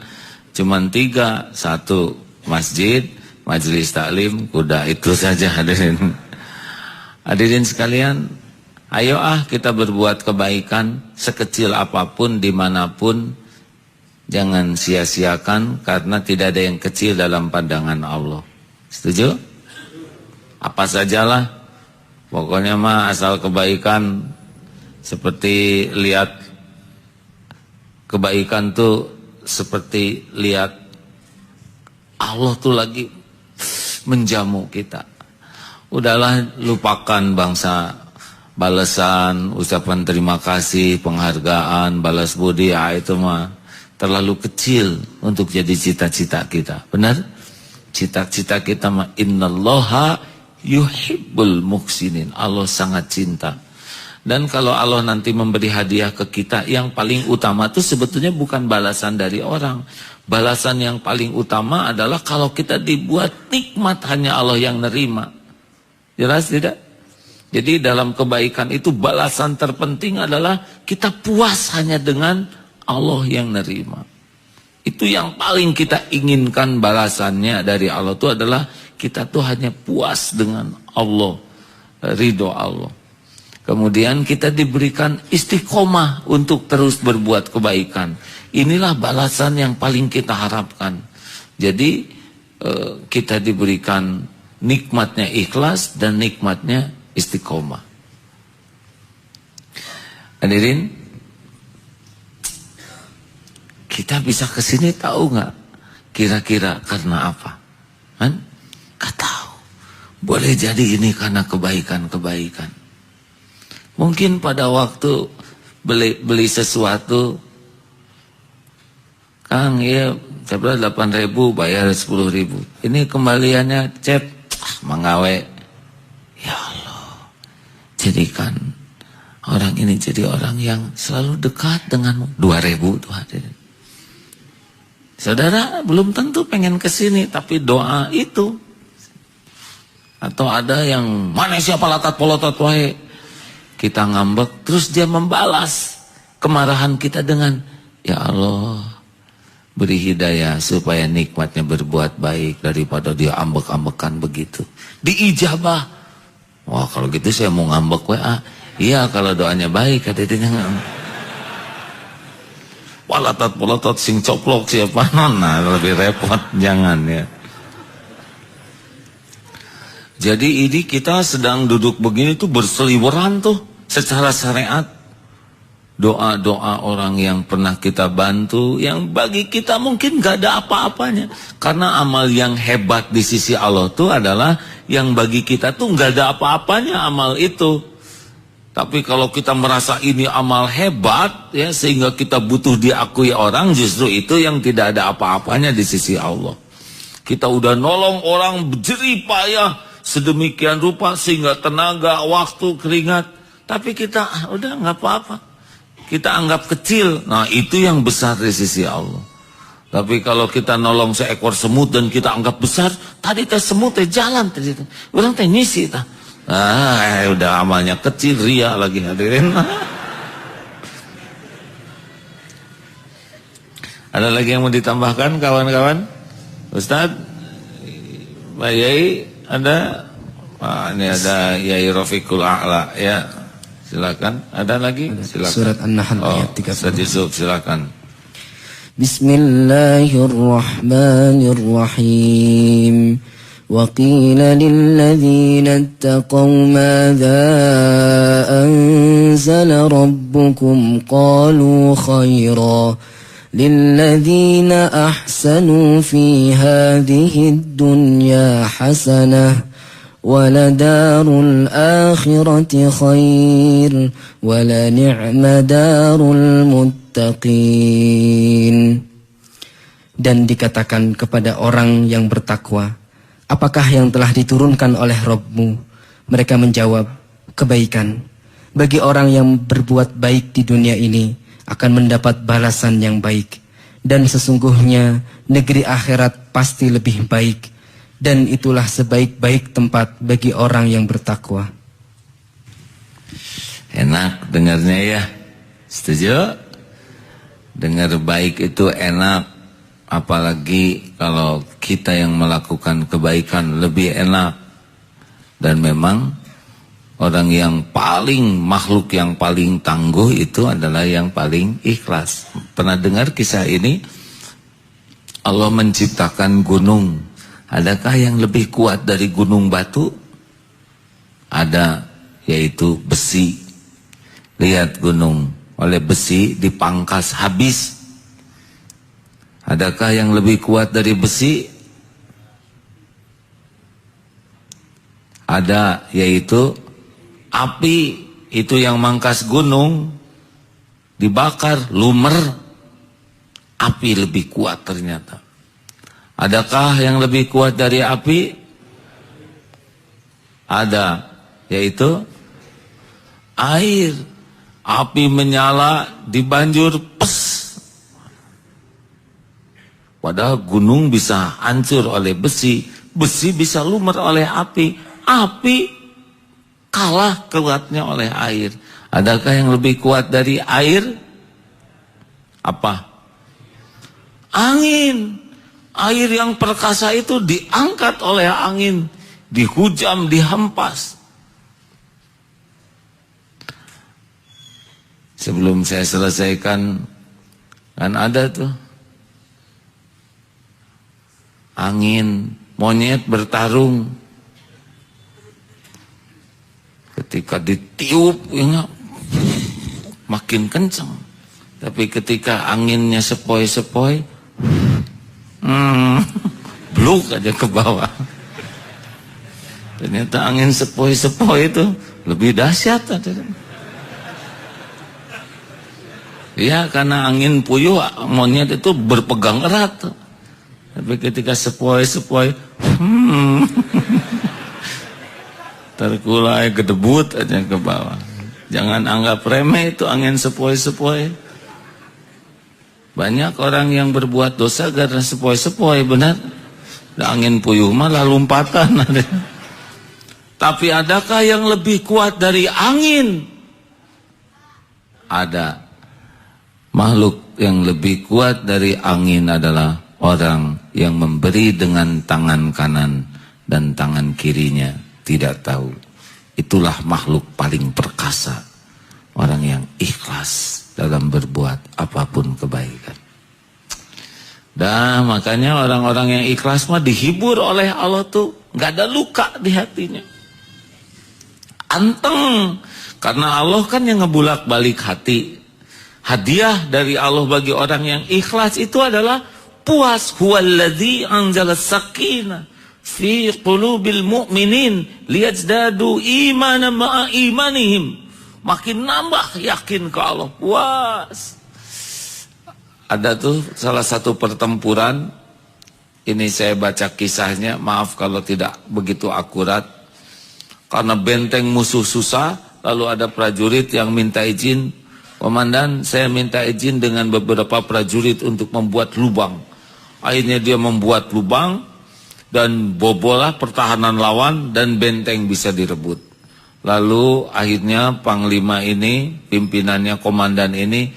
cuman 3, 1 masjid, majelis taklim, kuda, itu saja hadirin. Hadirin sekalian, ayo kita berbuat kebaikan sekecil apapun dimanapun. Jangan sia-siakan karena tidak ada yang kecil dalam pandangan Allah. Setuju? Apa sajalah. Pokoknya mah asal kebaikan. Seperti lihat kebaikan tuh seperti lihat Allah tuh lagi menjamu kita. Udahlah, lupakan bangsa balasan, ucapan terima kasih, penghargaan, balas budi, itu mah terlalu kecil untuk jadi cita-cita kita. Benar? Cita-cita kita mah innallaha yuhibbul muhsinin. Allah sangat cinta. Dan kalau Allah nanti memberi hadiah ke kita, yang paling utama itu sebetulnya bukan balasan dari orang. Balasan yang paling utama adalah kalau kita dibuat nikmat, hanya Allah yang nerima. Jelas tidak? Jadi dalam kebaikan itu balasan terpenting adalah kita puas hanya dengan Allah yang nerima. Itu yang paling kita inginkan balasannya dari Allah itu adalah kita tuh hanya puas dengan Allah, ridho Allah. Kemudian kita diberikan istiqomah untuk terus berbuat kebaikan. Inilah balasan yang paling kita harapkan. Jadi kita diberikan nikmatnya ikhlas dan nikmatnya istiqomah. Hadirin, kita bisa ke sini tahu nggak? Kira-kira karena apa? Kan? Nggak tahu. Boleh jadi ini karena kebaikan-kebaikan. Mungkin pada waktu beli sesuatu, Kang, ya, saya 8.000 bayar 10.000. Ini kembaliannya Cep, mangawe. Ya Allah, jadikan orang ini jadi orang yang selalu dekat denganmu. 2.000 tuh hadirin. Saudara belum tentu pengen kesini, tapi doa itu. Atau ada yang mana siapa latat polotot wae, kita ngambek, terus dia membalas kemarahan kita dengan, ya Allah, beri hidayah supaya nikmatnya berbuat baik daripada dia ambek-ambekan begitu. Diijabah. Wah, kalau gitu saya mau ngambek wae. Iya, kalau doanya baik katanya ngambek. Polotot sing coplok siapa nona, lebih repot, jangan ya. Jadi ini kita sedang duduk begini tuh berseliweran tuh secara syariat. Doa-doa orang yang pernah kita bantu, yang bagi kita mungkin gak ada apa-apanya. Karena amal yang hebat di sisi Allah tuh adalah yang bagi kita tuh gak ada apa-apanya amal itu. Tapi kalau kita merasa ini amal hebat, ya, sehingga kita butuh diakui orang, justru itu yang tidak ada apa-apanya di sisi Allah. Kita udah nolong orang jerih payah sedemikian rupa sehingga tenaga, waktu, keringat, tapi kita udah nggak apa-apa. Kita anggap kecil. Nah, itu yang besar di sisi Allah. Tapi kalau kita nolong seekor semut dan kita anggap besar, tadi teh semut teh jalan tadi, orang teh ngisi tah. Udah amalnya kecil, ria lagi hadirin. Ada lagi yang mau ditambahkan kawan-kawan? Ustadz, Pak Yai ada? Ini ada Yai Rafiqul A'la ya. Silakan. Ada lagi? Silakan. Surat An-Nahl ayat 30. Ustadz Yusuf, silakan. Bismillahirrahmanirrahim. وقيل للذين اتقوا ماذا أنزل ربكم قالوا خيرا للذين أحسنوا في هذه الدنيا حسنة ولدار الآخرة خير ولنعم دار المتقين Dan dikatakan kepada orang yang bertakwa, apakah yang telah diturunkan oleh Rabb-Mu? Mereka menjawab, kebaikan. Bagi orang yang berbuat baik di dunia ini akan mendapat balasan yang baik. Dan sesungguhnya negeri akhirat pasti lebih baik. Dan itulah sebaik-baik tempat bagi orang yang bertakwa. Enak dengarnya ya. Setuju? Dengar baik itu enak. Apalagi kalau kita yang melakukan kebaikan lebih enak. Dan memang orang yang paling, makhluk yang paling tangguh itu adalah yang paling ikhlas. Pernah dengar kisah ini? Allah menciptakan gunung. Adakah yang lebih kuat dari gunung batu? Ada, yaitu besi. Lihat gunung oleh besi dipangkas habis. Adakah yang lebih kuat dari besi? Ada, yaitu api. Itu yang mangkas gunung dibakar, lumer. Api lebih kuat ternyata. Adakah yang lebih kuat dari api? Ada, yaitu air. Api menyala, dibanjur, pes. Padahal gunung bisa hancur oleh besi. Besi bisa lumer oleh api. Api kalah kuatnya oleh air. Adakah yang lebih kuat dari air? Apa? Angin. Air yang perkasa itu diangkat oleh angin. Dihujam, dihempas. Sebelum saya selesaikan, kan ada tuh angin, monyet bertarung. Ketika ditiup, ya, makin kencang. Tapi ketika anginnya sepoi-sepoi, bluk aja ke bawah. Ternyata angin sepoi-sepoi itu lebih dahsyat. Ya, karena angin puyuh, monyet itu berpegang erat. Tapi ketika sepoi-sepoi, terkulai gedebut aja ke bawah. Jangan anggap remeh itu angin sepoi-sepoi. Banyak orang yang berbuat dosa karena sepoi-sepoi, benar. Angin puyuh malah lompatan. Tapi adakah yang lebih kuat dari angin? Ada. Makhluk yang lebih kuat dari angin adalah orang yang memberi dengan tangan kanan dan tangan kirinya tidak tahu. Itulah makhluk paling perkasa. Orang yang ikhlas dalam berbuat apapun kebaikan. Dan makanya orang-orang yang ikhlas mah dihibur oleh Allah tuh. Gak ada luka di hatinya. Anteng. Karena Allah kan yang ngebulak-balik hati. Hadiah dari Allah bagi orang yang ikhlas itu adalah puas. Huwallazi anzalas sakinah fi qulubil mu'minin liyazdadu imanan ma'a imanihim. Makin nambah yakin ke Allah, puas. Ada tuh salah satu pertempuran. Ini saya baca kisahnya, maaf kalau tidak begitu akurat. Karena benteng musuh susah, lalu ada prajurit yang minta izin, komandan, saya minta izin dengan beberapa prajurit untuk membuat lubang. Akhirnya dia membuat lubang dan bobolah pertahanan lawan dan benteng bisa direbut. Lalu akhirnya panglima ini, pimpinannya, komandan ini,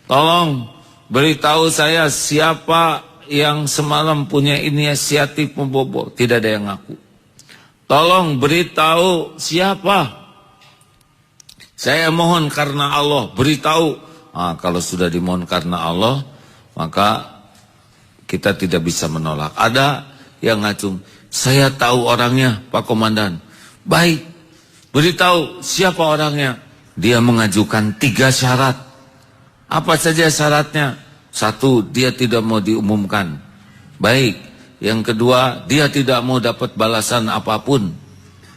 tolong beritahu saya siapa yang semalam punya inisiatif membobol. Tidak ada yang ngaku. Tolong beritahu siapa. Saya mohon karena Allah, beritahu. Kalau sudah dimohon karena Allah, maka kita tidak bisa menolak. Ada yang ngacung, saya tahu orangnya, Pak Komandan. Baik, beritahu siapa orangnya. Dia mengajukan 3 syarat. Apa saja syaratnya? 1, dia tidak mau diumumkan. Baik. Yang kedua, dia tidak mau dapat balasan apapun.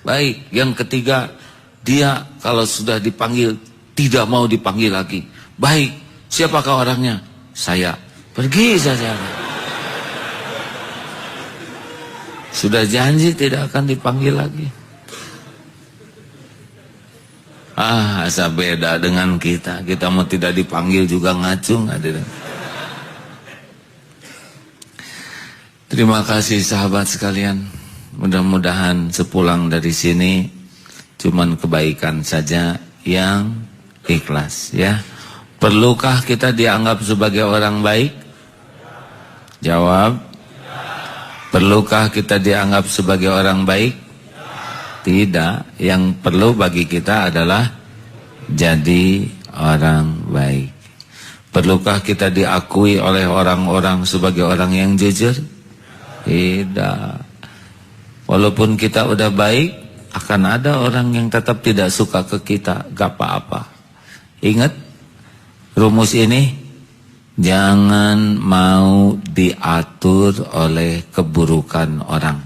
Baik. Yang ketiga, dia kalau sudah dipanggil tidak mau dipanggil lagi. Baik. Siapakah orangnya? Saya. Pergi saja. Sudah janji tidak akan dipanggil lagi. Asa beda dengan kita. Kita mau tidak dipanggil juga ngacung. Terima kasih sahabat sekalian. Mudah-mudahan sepulang dari sini cuman kebaikan saja yang ikhlas ya. Perlukah kita dianggap sebagai orang baik? Jawab. Perlukah kita dianggap sebagai orang baik? Tidak. Yang perlu bagi kita adalah jadi orang baik. Perlukah kita diakui oleh orang-orang sebagai orang yang jujur? Tidak. Walaupun kita udah baik, akan ada orang yang tetap tidak suka ke kita. Gak apa-apa. Ingat rumus ini. Jangan mau diatur oleh keburukan orang.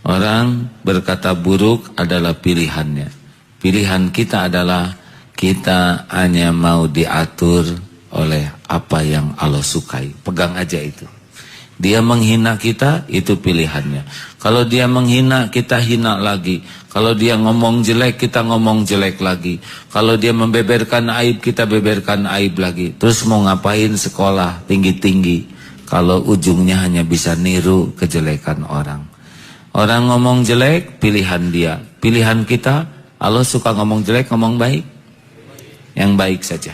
Orang berkata buruk adalah pilihannya. Pilihan kita adalah kita hanya mau diatur oleh apa yang Allah sukai. Pegang aja itu. Dia menghina kita, itu pilihannya. Kalau dia menghina, kita hina lagi. Kalau dia ngomong jelek, kita ngomong jelek lagi. Kalau dia membeberkan aib, kita beberkan aib lagi. Terus mau ngapain sekolah tinggi-tinggi kalau ujungnya hanya bisa niru kejelekan orang. Orang ngomong jelek, pilihan dia. Pilihan kita, Allah suka ngomong jelek, ngomong baik. Yang baik saja.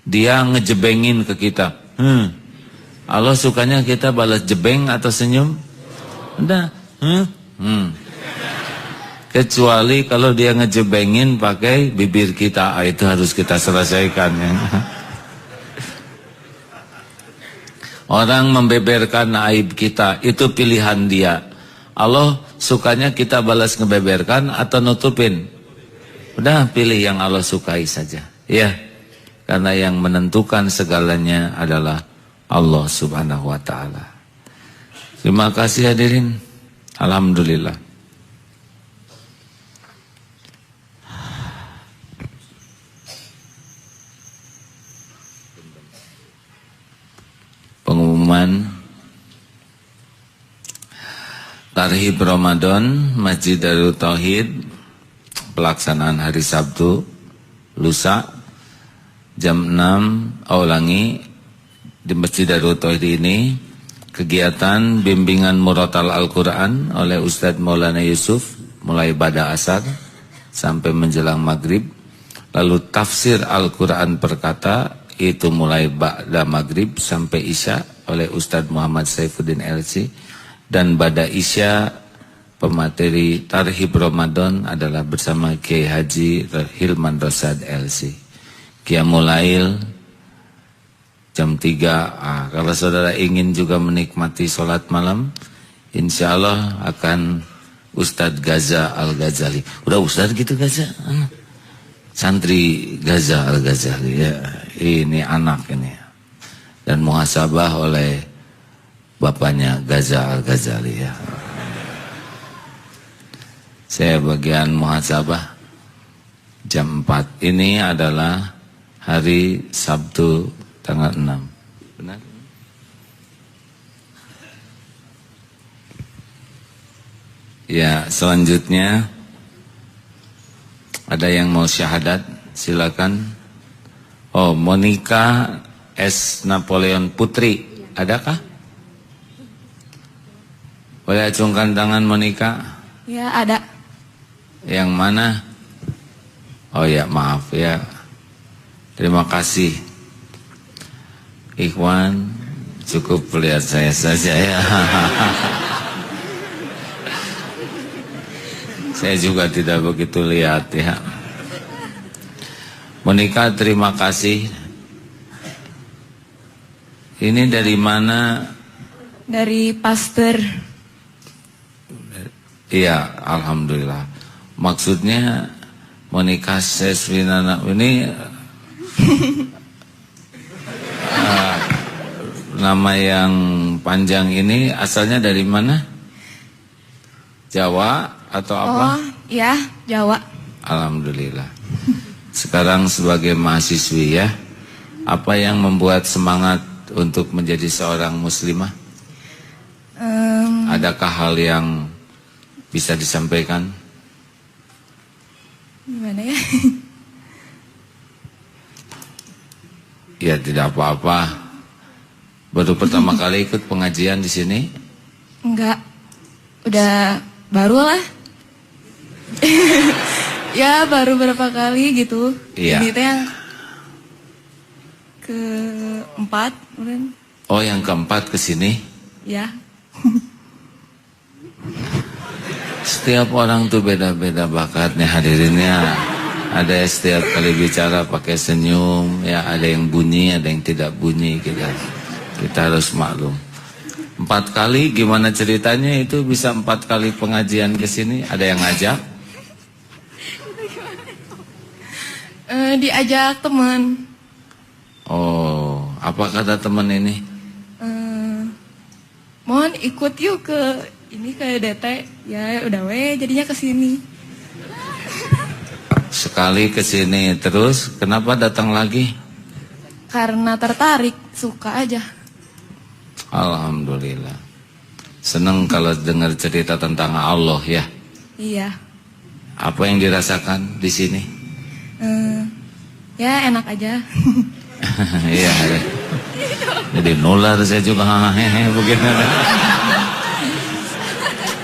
Dia ngejebengin ke kita. Allah sukanya kita balas jebeng atau senyum? Udah. Kecuali kalau dia ngejebengin pakai bibir kita, itu harus kita selesaikan ya. Orang membeberkan aib kita, itu pilihan dia. Allah sukanya kita balas ngebeberkan atau nutupin? Udah, pilih yang Allah sukai saja. Ya. Karena yang menentukan segalanya adalah Allah subhanahu wa ta'ala. Terima kasih hadirin. Alhamdulillah. Pengumuman Tarhib Ramadan Masjid Darut Tauhid, pelaksanaan hari Sabtu lusa jam 6 ulangi di Masjid Darut Tauhid ini kegiatan bimbingan murotal Al-Quran oleh Ustadz Maulana Yusuf mulai pada asar sampai menjelang maghrib. Lalu tafsir Al-Quran perkata itu mulai ba'da maghrib sampai isya oleh Ustadz Muhammad Saifuddin LC. Dan pada isya pemateri Tarhib Ramadan adalah bersama Kiai Haji Hilman Rosad LC. Qiyamul Lail jam 3. Kalau saudara ingin juga menikmati sholat malam, insya Allah akan Ustadz Gaza Al-Ghazali. Udah Ustadz gitu Gaza? Santri Gaza Al-Ghazali ya. Ini anak ini. Dan muhasabah oleh bapaknya Gaza Al-Ghazali ya. Saya bagian muhasabah jam 4. Ini adalah hari Sabtu tanggal 6. Benar? Ya, selanjutnya ada yang mau syahadat, silakan. Oh, Monica S. Napoleon Putri, adakah? Boleh acungkan tangan Monica? Ya, ada. Yang mana? Oh ya, maaf ya. Terima kasih. Ikhwan, cukup lihat saya saja ya. Saya juga tidak begitu lihat ya. Monica, terima kasih. Ini dari mana? Dari Pasteur. Iya, alhamdulillah. Maksudnya Monica Seswinana ini nama yang panjang ini asalnya dari mana? Jawa atau apa? Oh, ya, Jawa. Alhamdulillah. Sekarang sebagai mahasiswi ya, apa yang membuat semangat untuk menjadi seorang muslimah? adakah hal yang bisa disampaikan? Gimana ya? Ya tidak apa-apa. Baru pertama kali ikut pengajian di sini? Enggak. Udah baru lah. Ya baru berapa kali gitu. Iya. Ini teh yang keempat mungkin. Oh, yang keempat ke sini? Ya. Setiap orang tuh beda-beda bakatnya, hadirinnya. Ada setiap kali bicara pakai senyum, ya ada yang bunyi, ada yang tidak bunyi, kita harus maklum. 4 kali gimana ceritanya itu bisa 4 kali pengajian ke sini? Ada yang ngajak? Diajak teman. Oh, apa kata teman ini? Mohon ikut yuk ke ini ke DT. Ya udah jadinya ke sini. Sekali ke sini terus, kenapa datang lagi? Karena tertarik, suka aja. Alhamdulillah. Senang kalau dengar cerita tentang Allah ya. Iya. Apa yang dirasakan di sini? Ya enak aja. Iya. Jadi nular saya juga begini.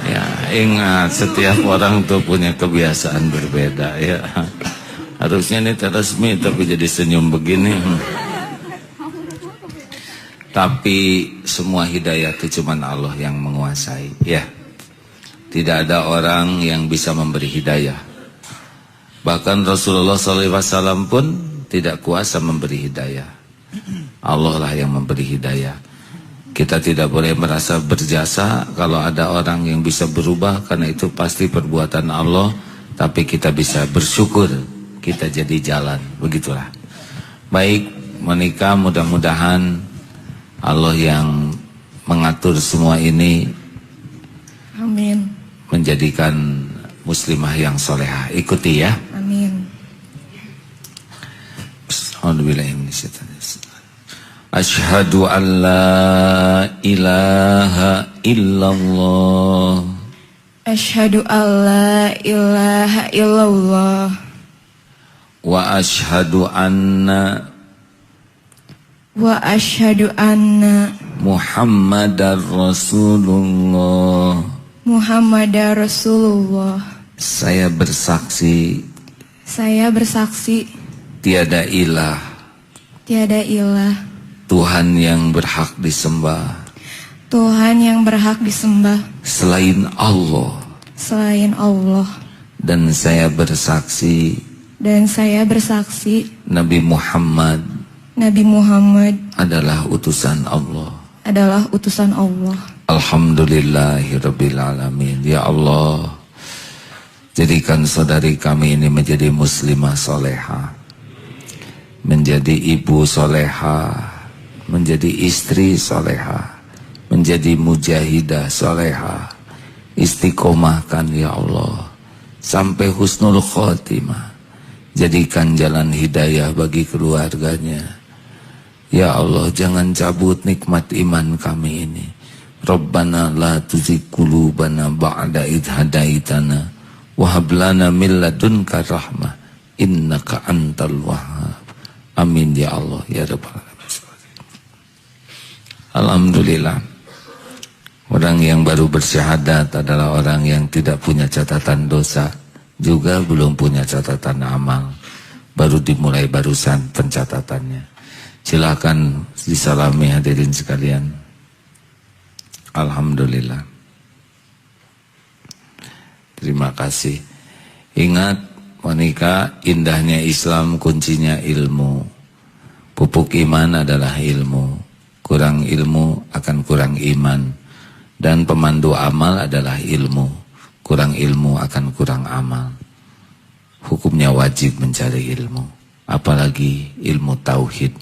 Ya, ingat setiap orang tuh punya kebiasaan berbeda ya. Harusnya ini resmi tapi jadi senyum begini. Tapi semua hidayah itu cuma Allah yang menguasai ya. Tidak ada orang yang bisa memberi hidayah. Bahkan Rasulullah SAW pun tidak kuasa memberi hidayah. Allah lah yang memberi hidayah. Kita tidak boleh merasa berjasa kalau ada orang yang bisa berubah, karena itu pasti perbuatan Allah. Tapi kita bisa bersyukur kita jadi jalan. Begitulah. Baik, Monica, mudah-mudahan Allah yang mengatur semua ini Amin. menjadikan muslimah yang solehah. Ikuti ya. Amin. Asyhadu an la ilaha illallah. Asyhadu an la ilaha illallah. Wa asyhadu anna Muhammadar Rasulullah. Muhammadar Rasulullah. Saya bersaksi tiada ilah Tuhan yang berhak disembah selain Allah. Dan saya bersaksi Nabi Muhammad adalah utusan Allah. Alhamdulillahirabbil alamin. Ya Allah, jadikan saudari kami ini menjadi muslimah solehah, menjadi ibu solehah, menjadi istri solehah, menjadi mujahidah solehah. Istiqomahkan ya Allah sampai husnul khotimah. Jadikan jalan hidayah bagi keluarganya. Ya Allah, jangan cabut nikmat iman kami ini. Rabbana la tuzigh qulubana ba'da idh hadaitana wa hab lana min ladunka rahmah innaka antal wahhab. Amin ya Allah ya rabbal alamin. Alhamdulillah. Orang yang baru bersyahadat adalah orang yang tidak punya catatan dosa, juga belum punya catatan amal. Baru dimulai barusan pencatatannya. Silakan disalami hadirin sekalian. Alhamdulillah. Terima kasih. Ingat Monica, indahnya Islam kuncinya ilmu. Pupuk iman adalah ilmu. Kurang ilmu akan kurang iman. Dan pemandu amal adalah ilmu. Kurang ilmu akan kurang amal. Hukumnya wajib mencari ilmu. Apalagi ilmu tauhid.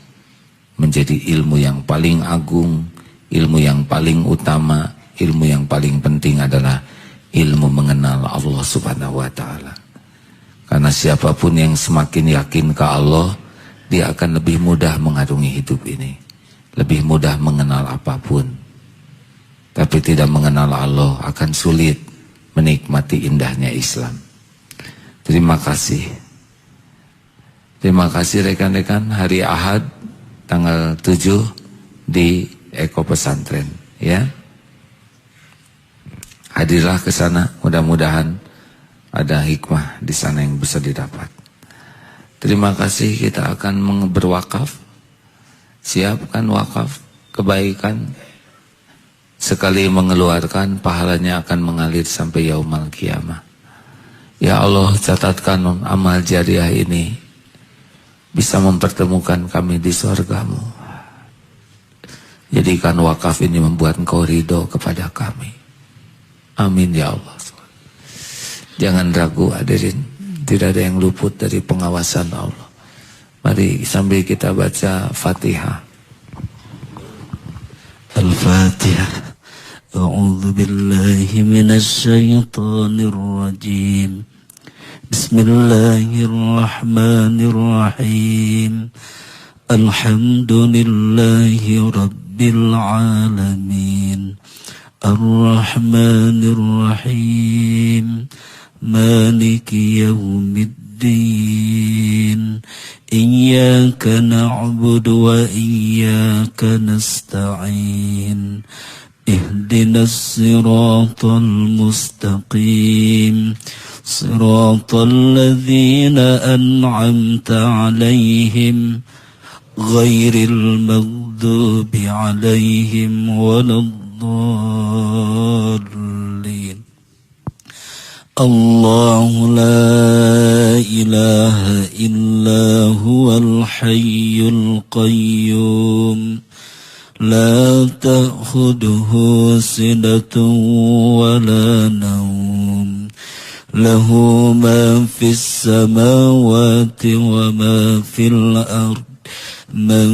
Menjadi ilmu yang paling agung, ilmu yang paling utama, ilmu yang paling penting adalah ilmu mengenal Allah Subhanahu wa ta'ala. Karena siapapun yang semakin yakin ke Allah, dia akan lebih mudah mengarungi hidup ini, lebih mudah mengenal apapun. tapi tidak mengenal Allah akan sulit menikmati indahnya Islam. Terima kasih. Terima kasih rekan-rekan, hari Ahad tanggal 7 di Eko Pesantren ya. Hadirlah ke sana, mudah-mudahan ada hikmah di sana yang bisa didapat. Terima kasih, kita akan berwakaf. Siapkan wakaf kebaikan. Sekali mengeluarkan, pahalanya akan mengalir sampai yaumul qiyamah. Ya Allah, catatkan amal jariah ini bisa mempertemukan kami di surgamu. Jadikan wakaf ini membuat Engkau ridho kepada kami. Amin ya Allah. Jangan ragu hadirin, tidak ada yang luput dari pengawasan Allah. Mari sambil kita baca Fatihah. Al-Fatihah. A'udzu billahi minasy syaithanir rajim. Bismillahirrahmanirrahim. Alhamdulillahi rabbil alamin. Ar-Rahmanir Rahim. Maliki yaumiddin. Iyyaka na'budu wa iyyaka nasta'in. Ihdinas siratal mustaqim. Siratal ladzina an'amta 'alaihim ghairil maghdubi 'alaihim waladdallin. Allahu la ilaha illa huwal hayyul qayyum. La ta'khudhuhu sinatun wa la nawm. Lahu ma fis samawati wa ma fil ard. Man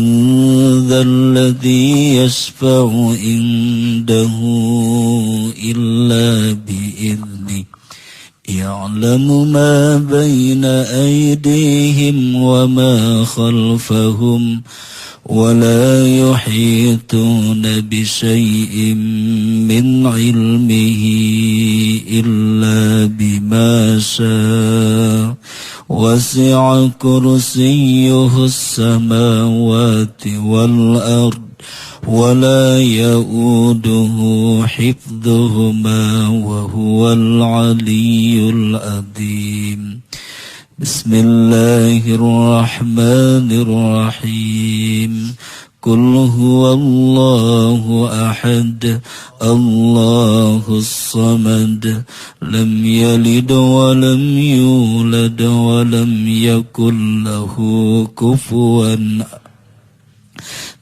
dhal ladhi yashfa'u indahu illa bi'idhnih. Ya'lamu ma bayna aydihim wa ma khalfahum. ولا يحيطون بشيء من علمه إلا بما شاء وسع كرسيه السماوات والأرض ولا يؤوده حفظهما وهو العلي العظيم. Bismillahirrahmanirrahim. Qul huwallahu ahad. Allahus samad. Lam yalid wa lam yulad wa lam yakul lahu kufuwan.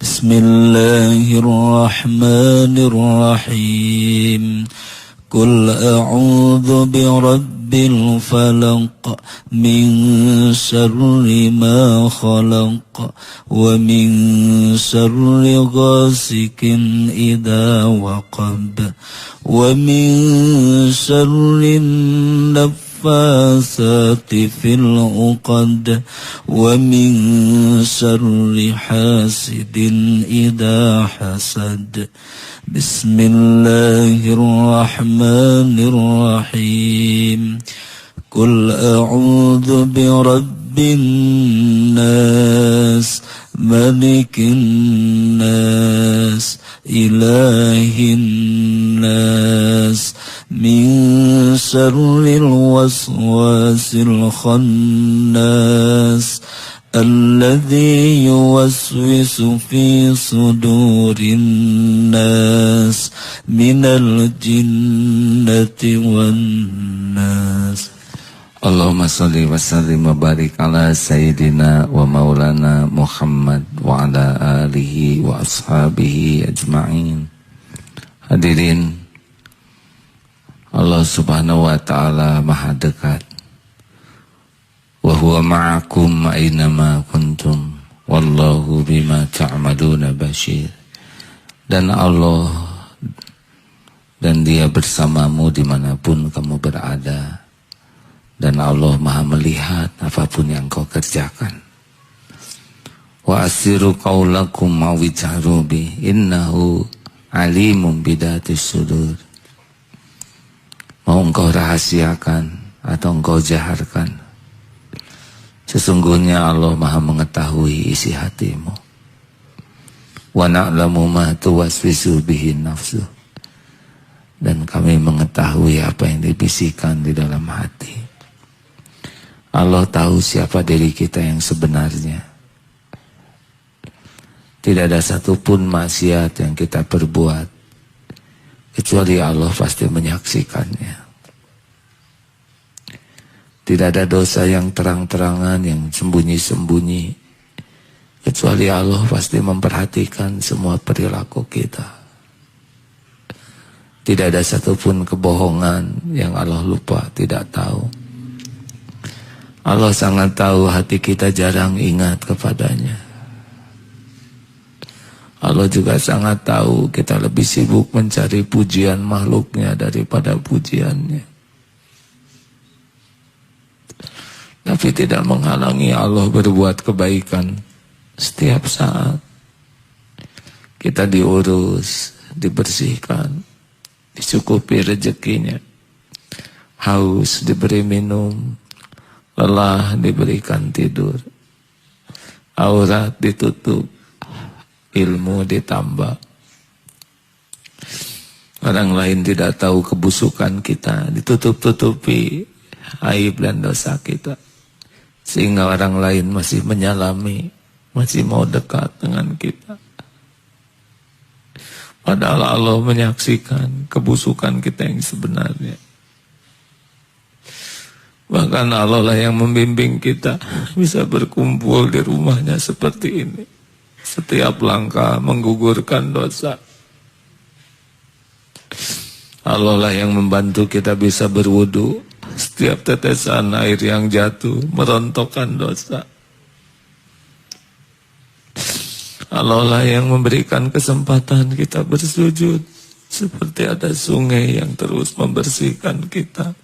Bismillahirrahmanirrahim. Qul a'udzu birabbil falaq min syarri ma khalaq wa min syarri ghasikin idza waqab wa min syarri naffasati fil uqad wa min syarri hasidin idza hasad. Bismillahirrahmanirrahim. Qul a'udzu birabbin nas, malikin nas, ilahin nas, min syarril waswasil khannas. Alladzi yuwaswisu fi sudurin nas minal jinnati wan nas. Allahumma salli wa sallim wa barik ala sayyidina wa maulana Muhammad wa ala alihi wa ashabihi ajma'in. Hadirin, Allah subhanahu wa ta'ala maha dekat. Wa huwa ma'akum aynama kuntum wallahu bima ta'maluna basyir. Dan Allah dan Dia bersamamu dimanapun kamu berada. Dan Allah maha melihat apapun yang kau kerjakan. Wa asiru qaulakum ma'wijharu bi innahu Alimum bidatis sudur. Mau engkau rahasiakan atau engkau jaharkan, sesungguhnya Allah Maha mengetahui isi hatimu. Wa na'lamu ma tuwaswisu bihi nafsu. Dan kami mengetahui apa yang dibisikkan di dalam hati. Allah tahu siapa diri kita yang sebenarnya. Tidak ada satupun maksiat yang kita perbuat kecuali Allah pasti menyaksikannya. Tidak ada dosa yang terang-terangan, yang sembunyi-sembunyi, kecuali Allah pasti memperhatikan semua perilaku kita. Tidak ada satupun kebohongan yang Allah lupa, tidak tahu. Allah sangat tahu hati kita jarang ingat kepadanya. Allah juga sangat tahu kita lebih sibuk mencari pujian makhluknya daripada pujiannya. Tapi tidak menghalangi Allah berbuat kebaikan setiap saat. Kita diurus, dibersihkan, dicukupi rezekinya. Haus diberi minum, lelah diberikan tidur. Aurat ditutup, ilmu ditambah. Orang lain tidak tahu kebusukan kita, ditutup-tutupi aib dan dosa kita, sehingga orang lain masih menyalami, masih mau dekat dengan kita. Padahal Allah menyaksikan kebusukan kita yang sebenarnya. Bahkan Allah lah yang membimbing kita bisa berkumpul di rumahnya seperti ini. Setiap langkah menggugurkan dosa. Allah lah yang membantu kita bisa berwudu. Setiap tetesan air yang jatuh merontokkan dosa. Allah lah yang memberikan kesempatan kita bersujud. Seperti ada sungai yang terus membersihkan kita.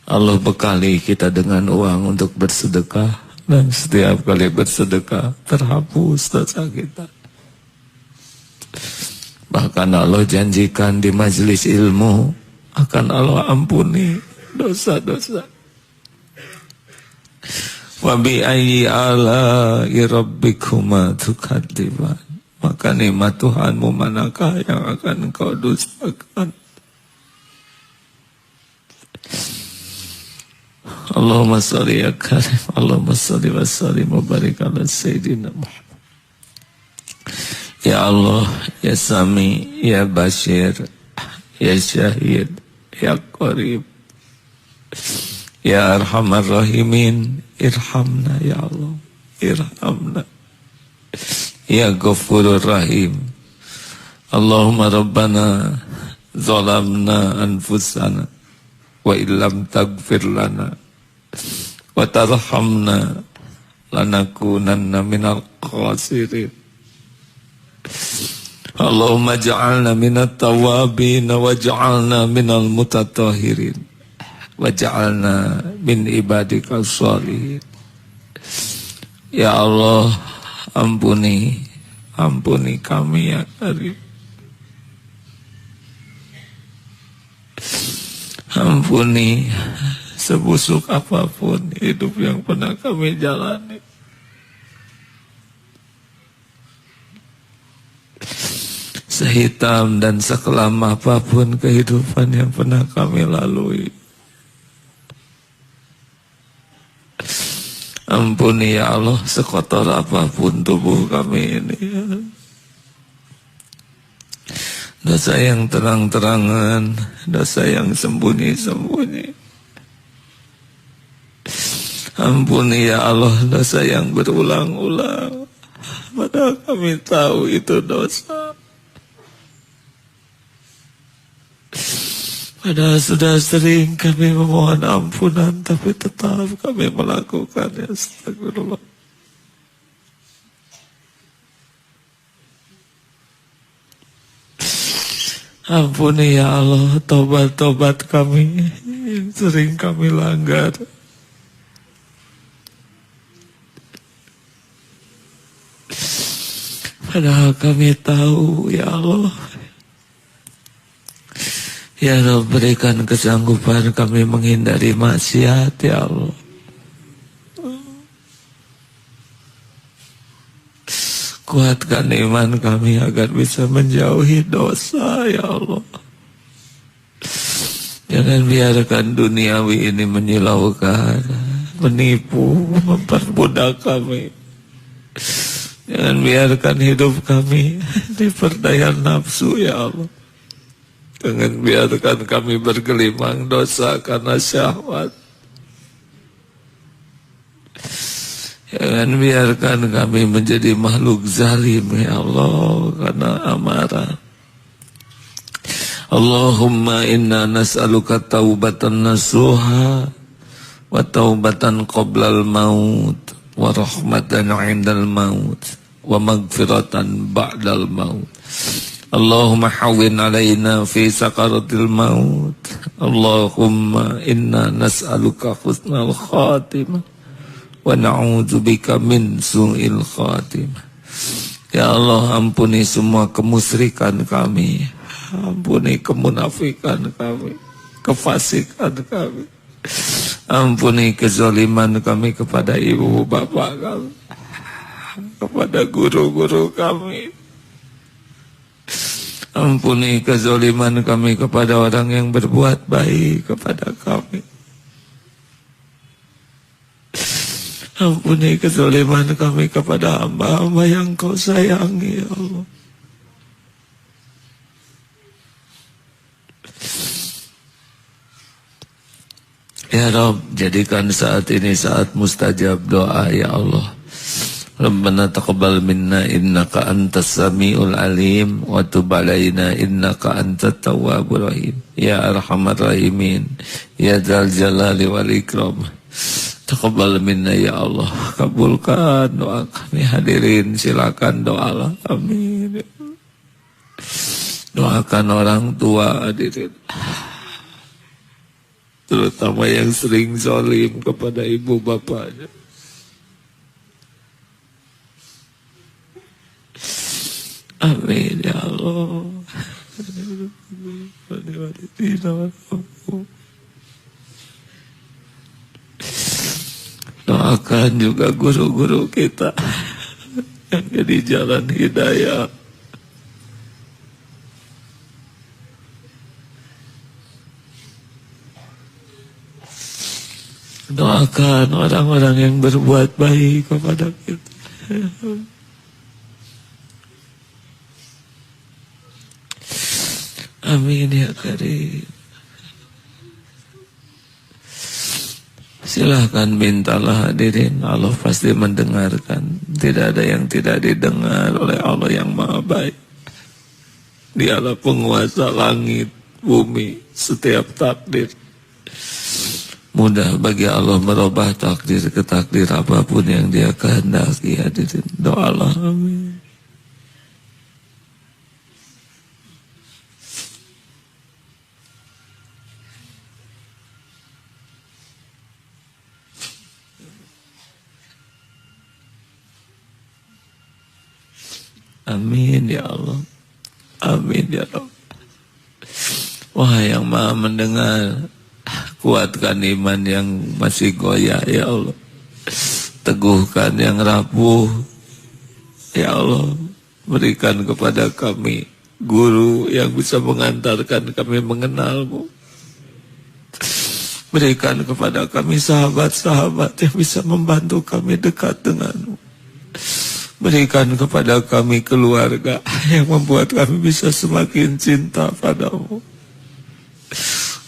Allah bekali kita dengan uang untuk bersedekah. Dan setiap kali bersedekah terhapus dosa kita. Bahkan Allah janjikan di majelis ilmu akan Allah ampuni dosa-dosa. Wa bi ayyi ala'i rabbikuma tukadziban. Maka nikmat Tuhanmu manakah yang akan engkau dustakan? Allahumma sholli ya karim, Allahumma sholli wa sallim wa barik ala sayyidina Muhammad. Ya Allah, ya Sami, ya Bashir, ya Syahid, ya Qarib, ya Arhamar Rahimin, irhamna ya Allah, irhamna. Ya Ghafurur Rahim. Allahumma Rabbana zalamna anfusana wa illam taghfir lana wa tarhamna lanakunanna minal khasirin. Allahumma ja'alna minat tawabin wa ja'alna minal mutatahhirin wa ja'alna min ibadika sholihin. Ya Allah, ampuni kami ya Karim. Ampuni sebusuk apapun hidup yang pernah kami jalani. Sehitam dan sekelam apapun kehidupan yang pernah kami lalui. Ampuni ya Allah, sekotor apapun tubuh kami ini. Dosa yang terang-terangan, dosa yang sembunyi-sembunyi. Ampuni ya Allah, dosa yang berulang-ulang. Padahal kami tahu itu dosa. Padahal sudah sering kami memohon ampunan, tapi tetap kami melakukannya. Astagfirullah. Ampuni ya Allah, tobat-tobat kami yang sering kami langgar. Padahal kami tahu, ya Allah. Ya Allah, berikan kesanggupan kami menghindari maksiat, ya Allah. Kuatkan iman kami agar bisa menjauhi dosa, ya Allah. Jangan biarkan duniawi ini menyilaukan, menipu, memperbudak kami. Jangan biarkan hidup kami diperdaya nafsu, ya Allah. Jangan biarkan kami bergelimang dosa karena syahwat. Jangan biarkan kami menjadi makhluk zalim, ya Allah, karena amarah. Allahumma inna nas'aluka taubatan nasuha wa taubatan qoblal maut wa rahmatan indal maut wa magfiratan ba'dal maut. Allahumma hawwin alaina fi sakaratil maut. Allahumma inna nas'aluka husnal khatimah wa na'udzubika min su'il khatimah. Ya Allah, ampuni semua kemusyrikan kami, ampuni kemunafikan kami, kefasikan kami, ampuni kezaliman kami kepada ibu bapak kami, kepada guru-guru kami. Ampuni kezaliman kami kepada orang yang berbuat baik kepada kami. Ampuni kezaliman kami kepada hamba-hamba yang Kau sayangi, ya Allah. Ya Rabb, jadikan saat ini saat mustajab doa, ya Allah. Rabbana taqabbal minna innaka antas samiul alim wa tub alaina innaka antat tawwabur rahim. Ya arhamar rahimin, ya dzal jalali wal ikram. Taqabbal minna ya Allah, kabulkan doa kami. Hadirin silakan doalah, amin. Doakan orang tua, hadirin, terutama yang sering zalim kepada ibu bapaknya. Amin ya Allah. Doakan juga guru-guru kita yang jadi jalan hidayah. Doakan orang-orang yang berbuat baik kepada kita. Amin ya Karim. Silahkan mintalah, hadirin. Allah pasti mendengarkan. Tidak ada yang tidak didengar oleh Allah yang maha baik. Dialah penguasa langit, bumi, setiap takdir. Mudah bagi Allah merubah takdir ke takdir apapun yang Dia kehendaki, hadirin. Doalah, amin. Amin ya Allah. Amin ya Rabb. Wahai yang maha mendengar, kuatkan iman yang masih goyah, ya Allah. Teguhkan yang rapuh, ya Allah. Berikan kepada kami guru yang bisa mengantarkan kami mengenal-Mu. Berikan kepada kami sahabat-sahabat yang bisa membantu kami dekat dengan-Mu. Berikan kepada kami keluarga yang membuat kami bisa semakin cinta padamu.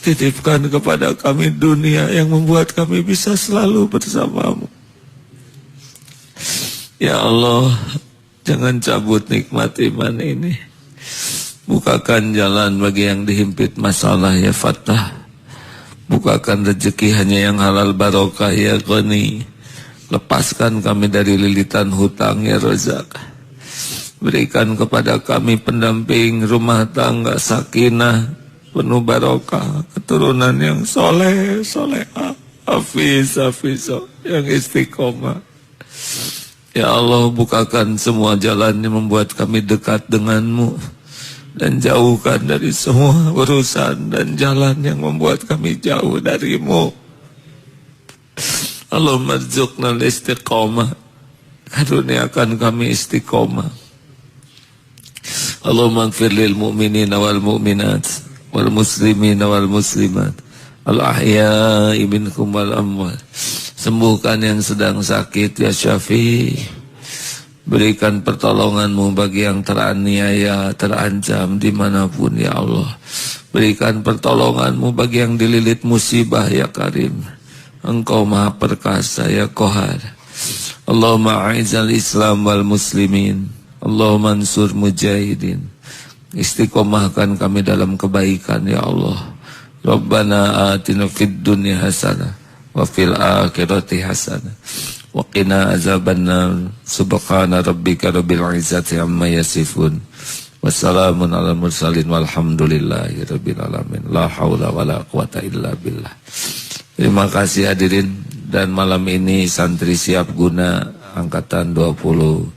Titipkan kepada kami dunia yang membuat kami bisa selalu bersamamu. Ya Allah, jangan cabut nikmat iman ini. Bukakan jalan bagi yang dihimpit masalah, ya Fattah. Bukakan rezeki hanya yang halal barokah, ya Ghani. Lepaskan kami dari lilitan hutang, ya Razak. Berikan kepada kami pendamping rumah tangga sakinah, penuh barokah, keturunan yang soleh, solehah, hafiz, hafizah, yang istiqomah. Ya Allah, bukakan semua jalan yang membuat kami dekat denganmu, dan jauhkan dari semua urusan dan jalan yang membuat kami jauh darimu. Allahumma rzuqna al-istiqamah, karuniakan kami istiqamah. Allahumma ighfir lil mu'minina wal mu'minat wal muslimina wal muslimat al ahya'i minhum wal amwat. Sembuhkan yang sedang sakit ya Syafi'. Berikan pertolonganmu bagi yang teraniaya, terancam dimanapun ya Allah. Berikan pertolonganmu bagi yang dililit musibah ya Karim. Engkau maha perkasa ya Qahar. Allahumma a'izal Islam wal muslimin, Allahumma ansur mujahidin. Istiqomahkan kami dalam kebaikan ya Allah. Rabbana atina fid dunya hasanah wa fil akhirati hasanah wa qina azabannar. Subhana rabbika rabbil izzati amma yasifun, wassalamun ala mursalin walhamdulillahi rabbil alamin. La haula wala quwata illa billah. Terima kasih hadirin, dan malam ini santri siap guna angkatan 29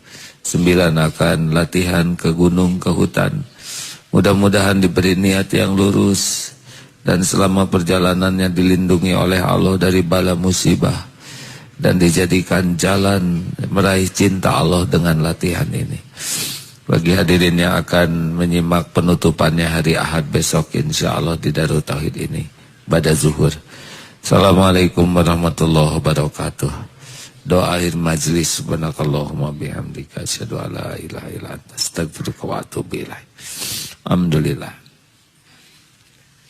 akan latihan ke gunung, ke hutan. Mudah-mudahan diberi niat yang lurus, dan selama perjalanannya dilindungi oleh Allah dari bala musibah, dan dijadikan jalan meraih cinta Allah dengan latihan ini. Bagi hadirin yang akan menyimak penutupannya hari Ahad besok insyaallah di Darut Tauhid ini pada zuhur. Assalamualaikum warahmatullahi wabarakatuh. Doa akhir majlis, subhanakallahumma bihamdika asyhadu an la ilaha illa anta astaghfiruka wa atubu ilaik. Alhamdulillah.